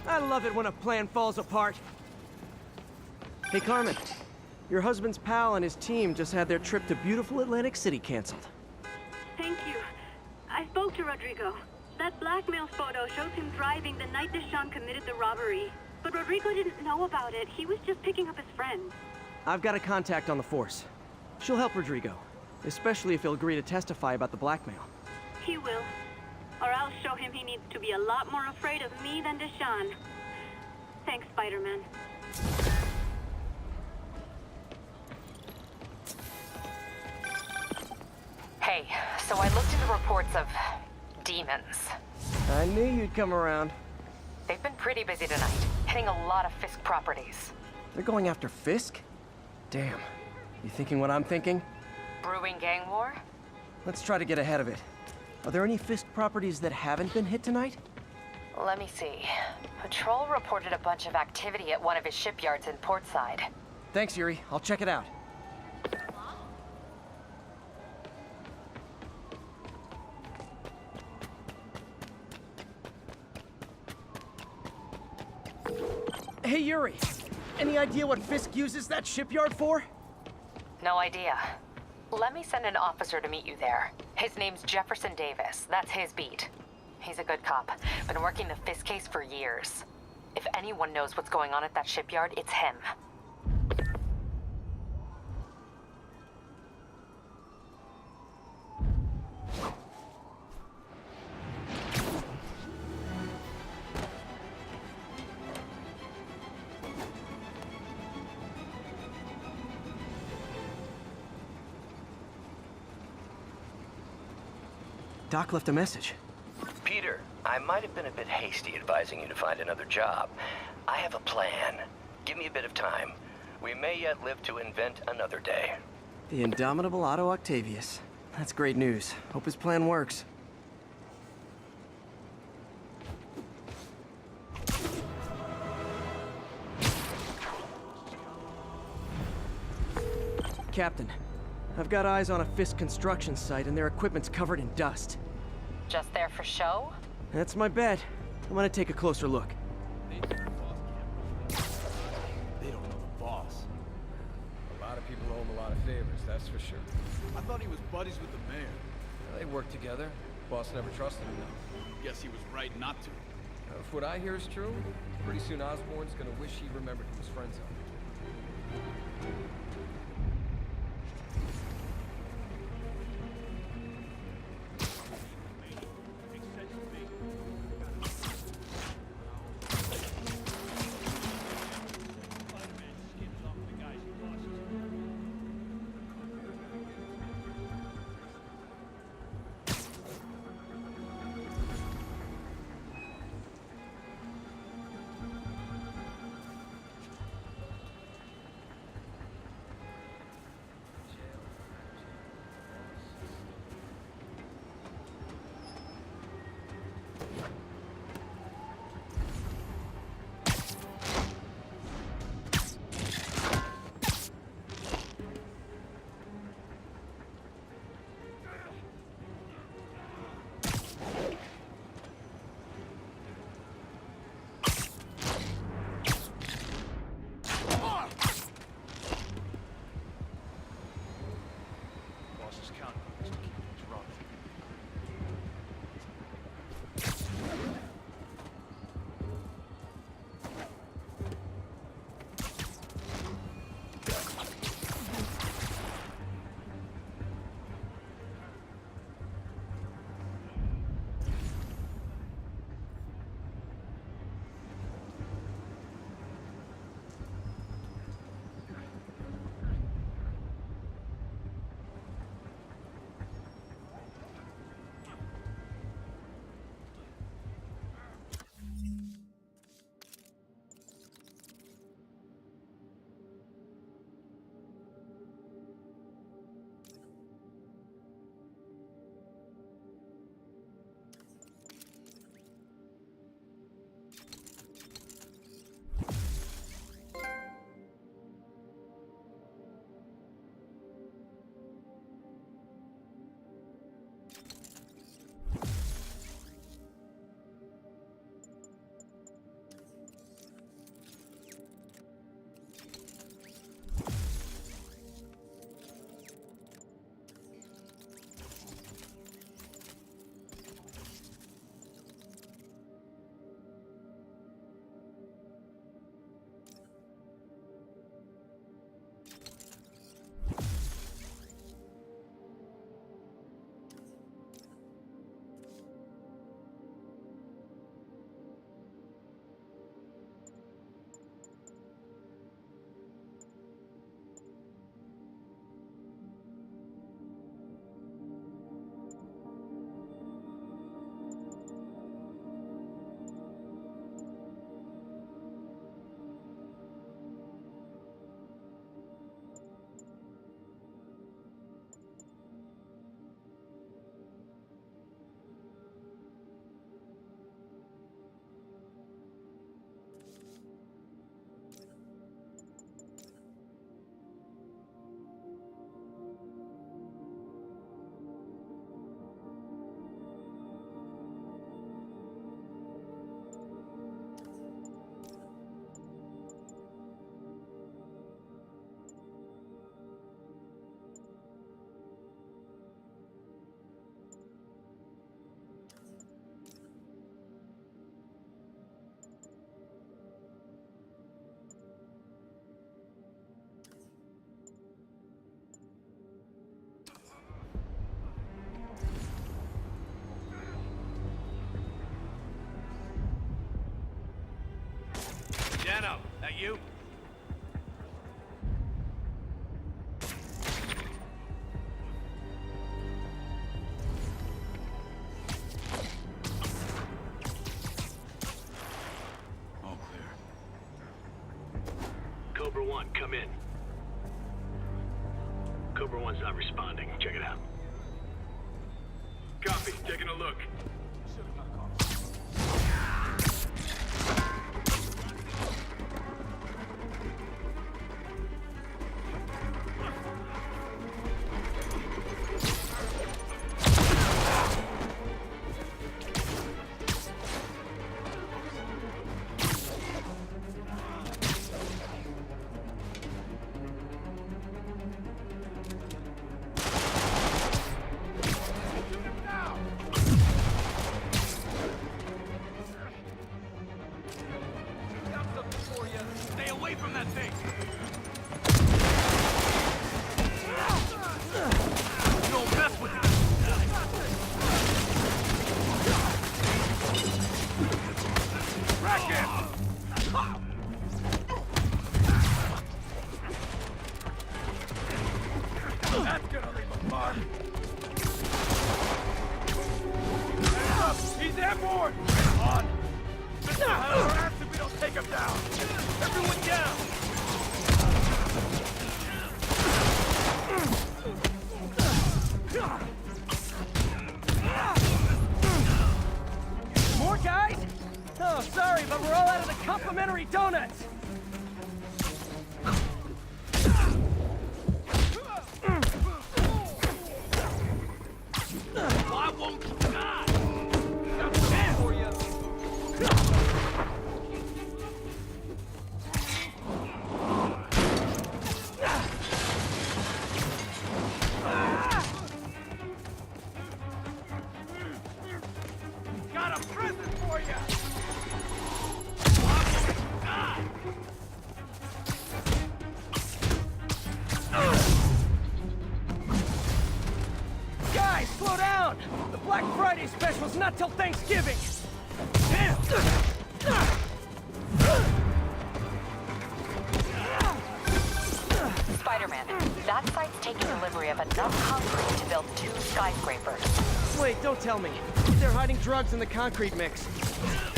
D: I love it when a plan falls apart. Hey, Carmen. Your husband's pal and his team just had their trip to beautiful Atlantic City canceled.
L: Thank you. I spoke to Rodrigo. That blackmail photo shows him driving the night Deshaun committed the robbery. But Rodrigo didn't know about it. He was just picking up his friend.
D: I've got a contact on the force. She'll help Rodrigo. especially if he'll agree to testify about the blackmail.
L: He will. Or I'll show him he needs to be a lot more afraid of me than Deshaun. Thanks, Spider-Man.
P: Hey, so I looked into reports of demons.
D: I knew you'd come around.
P: They've been pretty busy tonight, hitting a lot of Fisk properties.
D: They're going after Fisk? Damn. You thinking what I'm thinking?
P: Brewing gang war?
D: Let's try to get ahead of it. Are there any Fisk properties that haven't been hit tonight?
P: Let me see. Patrol reported a bunch of activity at one of his shipyards in Portside.
D: Thanks, Yuri. I'll check it out. Hey, Yuri. Any idea what Fisk uses that shipyard for?
P: No idea. Let me send an officer to meet you there. His name's Jefferson Davis. That's his beat. He's a good cop. Been working the Fisk case for years. If anyone knows what's going on at that shipyard, it's him.
D: Doc left a message.
M: Peter, I might have been a bit hasty advising you to find another job. I have a plan. Give me a bit of time. We may yet live to invent another day.
D: The indomitable Otto Octavius. That's great news. Hope his plan works. Captain, I've got eyes on a Fisk construction site and their equipment's covered in dust.
P: Just there for show?
D: That's my bet. I'm gonna take a closer look.
E: They don't know the boss. A lot of people owe him a lot of favors, that's for sure. I thought he was buddies with the mayor. They worked together. Boss never trusted him, though. Guess he was right not to. If what I hear is true, pretty soon Osborn's gonna wish he remembered who his friends are.
Q: 1, come in. Cobra 1's not responding. Check it out. Copy. Taking a look.
E: Stay away from that thing! Don't mess with it! Rack him! That's gonna leave a mark! Hands up! He's airborne! On! This will have our ass if we don't take him down! Everyone down!
D: More guys? Oh, sorry, but we're all out of the complimentary donuts.
E: Why won't you die? Got some man for you! Got a present for you! Why won't you die?
D: Guys, slow down! The Black Friday special's not till Thanksgiving!
E: Damn!
P: Spider-Man, that site's taking delivery of enough concrete to build 2 skyscrapers.
D: Wait, don't tell me. They're hiding drugs in the concrete mix.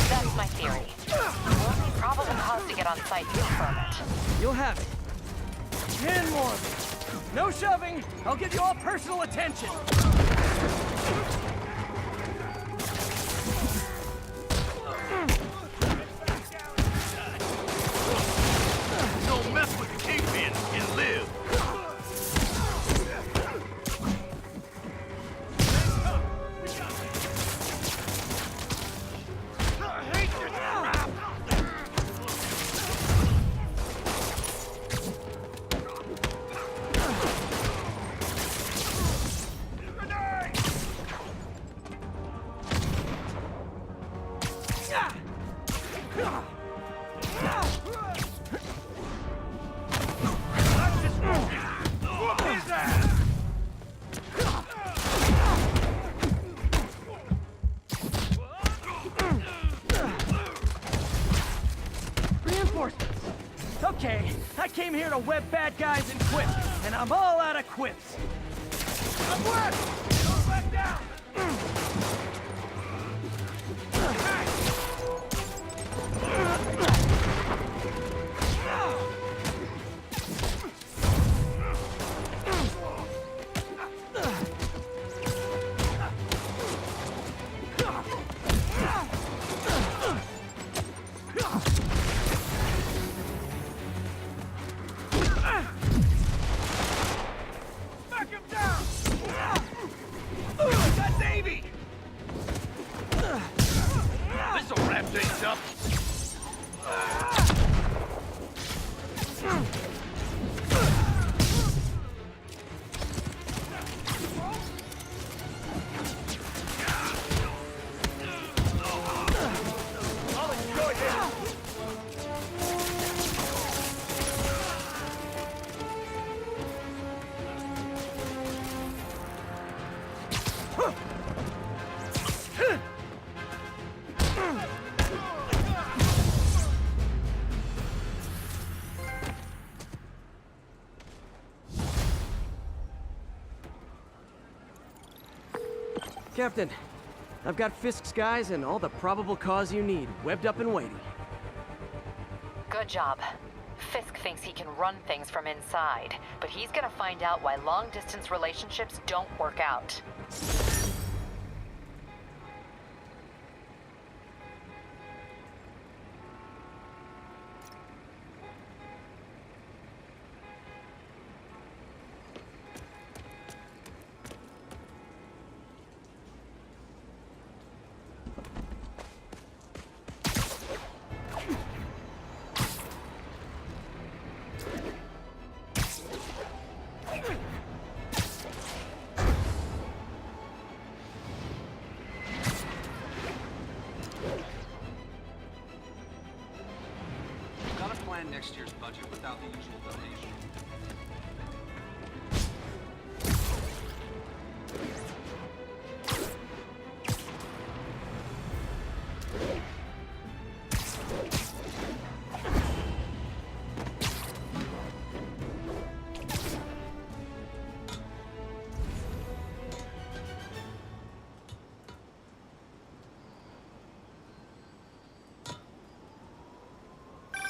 P: That's my theory. We'll need probable cause to get on site to confirm it.
D: You'll have it. 10 more of them. No shoving. I'll give you all personal attention.
E: Don't mess with the kingpin and live! I hate this crap! Grenade! Whoop his ass!
D: Reinforcements. Okay, I came here to web bad guys and quip, and I'm all out of quips.
E: I'm west! Go back down! Back him down! That's Davey! This'll wrap things up. I'll enjoy this.
D: Captain, I've got Fisk's guys and all the probable cause you need, webbed up and waiting.
P: Good job. Fisk thinks he can run things from inside, but he's gonna find out why long-distance relationships don't work out.
R: Gotta plan next year's budget without the usual donation.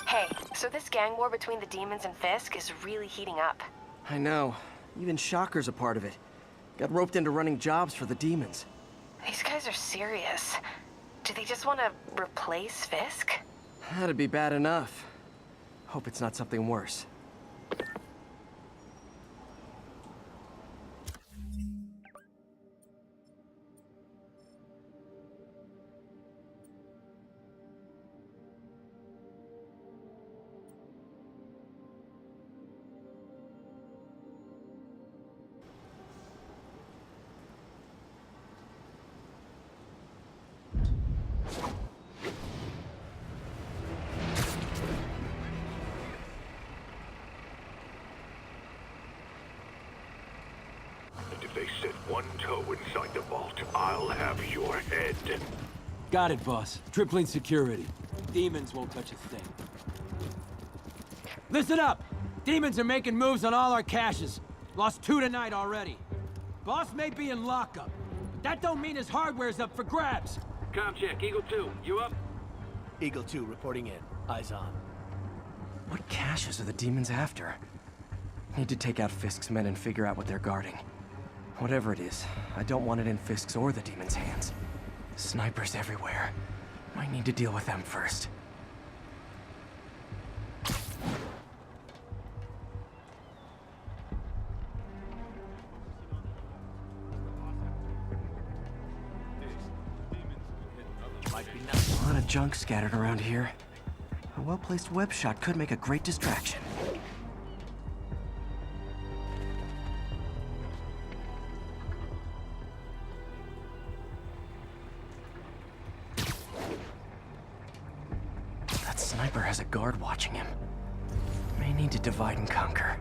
H: Hey, so this gang war between the demons and Fisk is really heating up.
D: I know. Even Shocker's a part of it. Got roped into running jobs for the demons.
H: These guys are serious. Do they just want to replace Fisk?
D: That'd be bad enough. Hope it's not something worse.
A: And if they set one toe inside the vault, I'll have your head.
S: Got it, boss. Tripling security. Demons won't touch a thing. Listen up! Demons are making moves on all our caches. Lost 2 tonight already. Boss may be in lockup, but that don't mean his hardware's up for grabs.
B: Com check, Eagle 2, you up?
T: Eagle 2 reporting in. Eyes on.
D: What caches are the demons after? Need to take out Fisk's men and figure out what they're guarding. Whatever it is, I don't want it in Fisk's or the demons' hands. Snipers everywhere. Might need to deal with them first. A lot of junk scattered around here. A well-placed web shot could make a great distraction. That sniper has a guard watching him. May need to divide and conquer.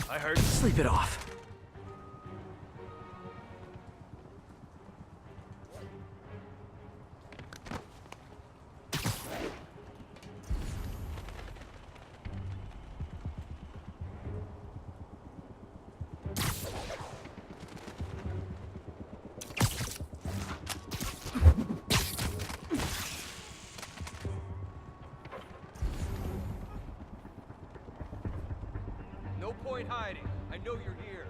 T: I heard.
D: Sleep it off.
R: No point hiding. I know you're here.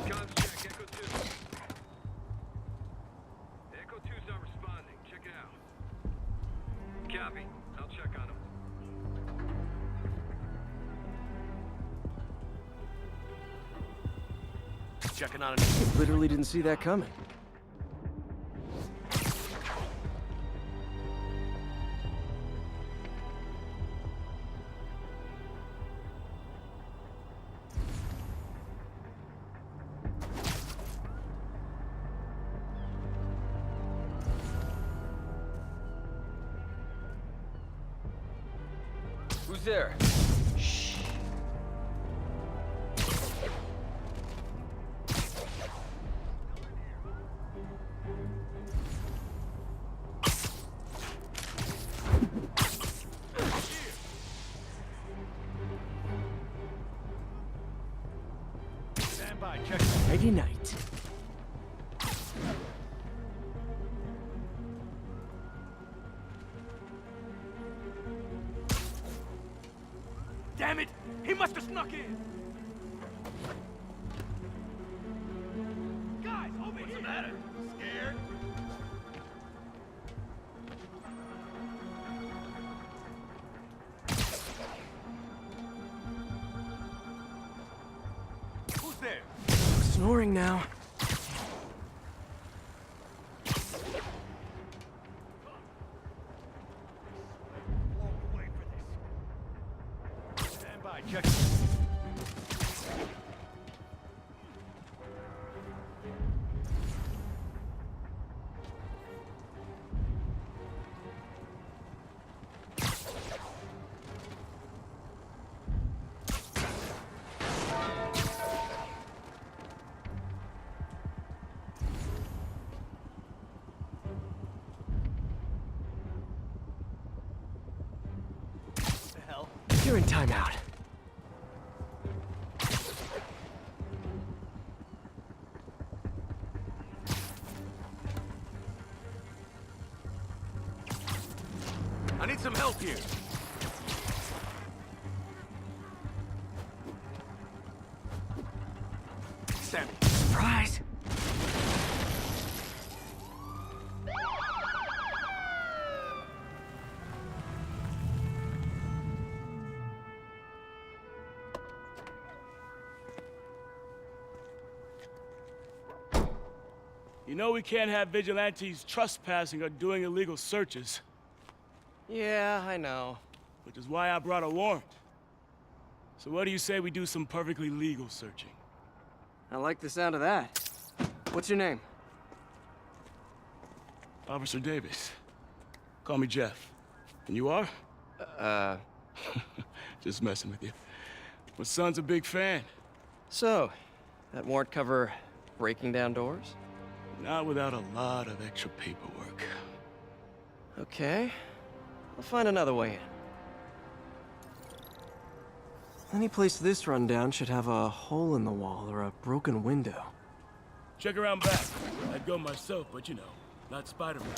Q: Comms check, Echo 2. Echo 2's not responding. Check it out. Copy. I'll check on him.
T: Checking on it.
D: Literally didn't see that coming.
R: Who's there?
D: Shh.
G: Stand by, check.
D: Nighty night.
T: Damn it! He must have snuck in! Guys, over here! What's the matter? Scared? Who's there?
D: Snoring now.
G: Stand by, check.
T: The hell?
D: You're in timeout.
T: I need some help here. Sammy.
D: Surprise!
U: You know we can't have vigilantes trespassing or doing illegal searches.
D: Yeah, I know.
U: Which is why I brought a warrant. So what do you say we do some perfectly legal searching?
D: I like the sound of that. What's your name?
U: Officer Davis. Call me Jeff. And you are? Just messing with you. My son's a big fan.
D: So, that warrant cover breaking down doors?
U: Not without a lot of extra paperwork.
D: Okay. I'll find another way in. Any place this rundown should have a hole in the wall or a broken window.
U: Check around back. I'd go myself, but you know, not Spider-Man.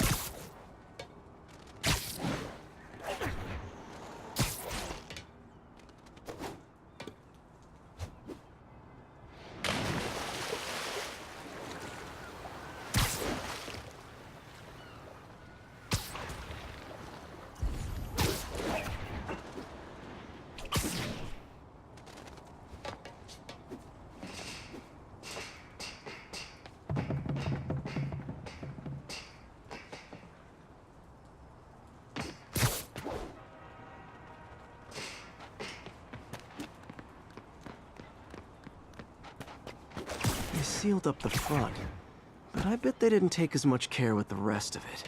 D: They sealed up the front, but I bet they didn't take as much care with the rest of it.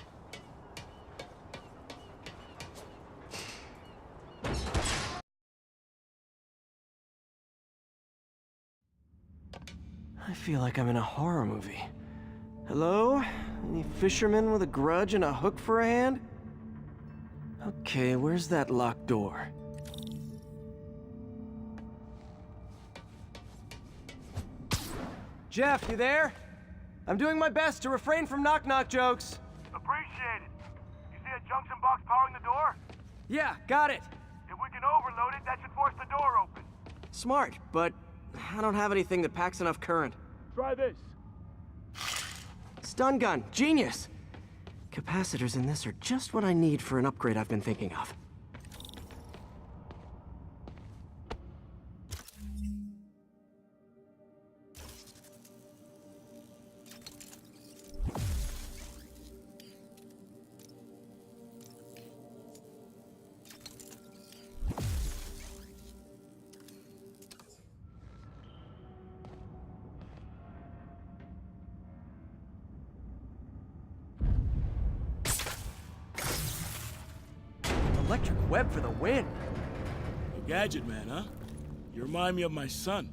D: I feel like I'm in a horror movie. Hello? Any fisherman with a grudge and a hook for a hand? Okay, where's that locked door? Jeff, you there? I'm doing my best to refrain from knock-knock jokes.
I: Appreciate it. You see a junction box powering the door?
D: Yeah, got it.
I: If we can overload it, that should force the door open.
D: Smart, but I don't have anything that packs enough current.
U: Try this.
D: Stun gun, genius! Capacitors in this are just what I need for an upgrade I've been thinking of. Electric web for the win.
U: A gadget man, huh? You remind me of my son.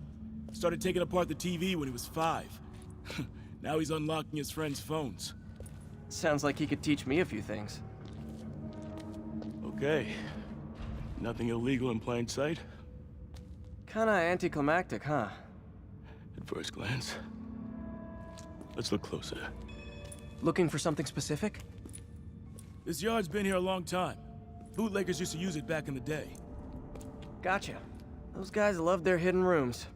U: Started taking apart the TV when he was 5. Now he's unlocking his friends' phones.
D: Sounds like he could teach me a few things.
U: Okay. Nothing illegal in plain sight?
D: Kinda anticlimactic, huh?
U: At first glance. Let's look closer.
D: Looking for something specific?
U: This yard's been here a long time. Bootleggers used to use it back in the day.
D: Gotcha. Those guys love their hidden rooms.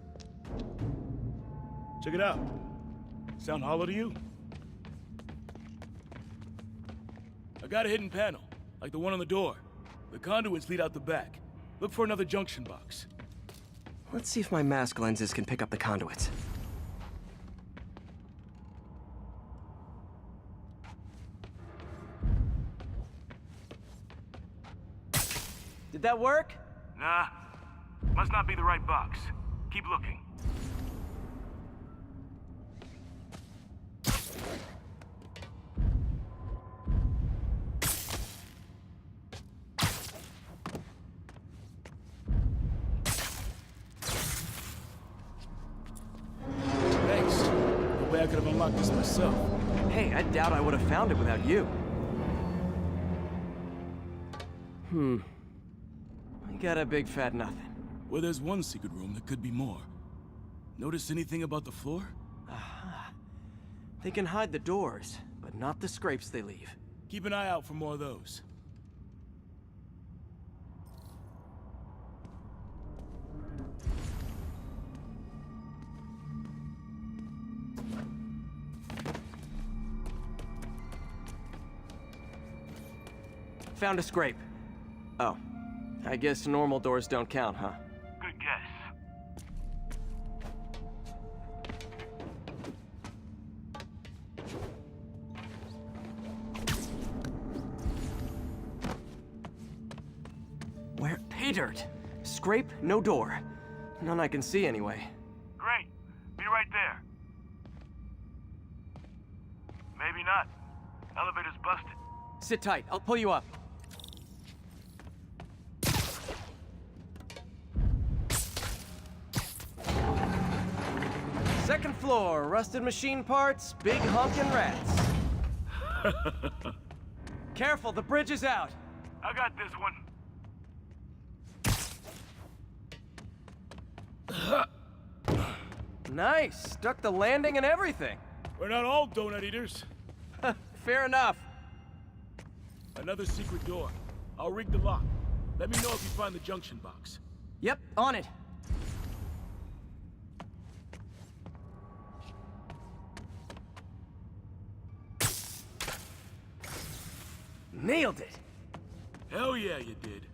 U: Check it out. Sound hollow to you? I got a hidden panel, like the one on the door. The conduits lead out the back. Look for another junction box.
D: Let's see if my mask lenses can pick up the conduits. Did that work?
I: Nah. Must not be the right box. Keep looking.
U: Thanks. No way I could have unlocked this myself.
D: Hey, I doubt I would have found it without you. I got a big fat nothing.
U: Well, there's one secret room that could be more. Notice anything about the floor?
D: Aha. They can hide the doors, but not the scrapes they leave.
U: Keep an eye out for more of those.
D: Found a scrape. Oh. I guess normal doors don't count, huh?
I: Good guess.
D: Where? Pay dirt! Scrape, no door. None I can see anyway.
I: Great. Be right there. Maybe not. Elevator's busted.
D: Sit tight, I'll pull you up. Second floor, rusted machine parts, big honkin' rats. Careful, the bridge is out.
I: I got this one.
D: Nice, stuck the landing and everything.
U: We're not all donut eaters.
D: Fair enough.
U: Another secret door. I'll rig the lock. Let me know if you find the junction box.
D: Yep, on it. Nailed it!
U: Hell yeah, you did.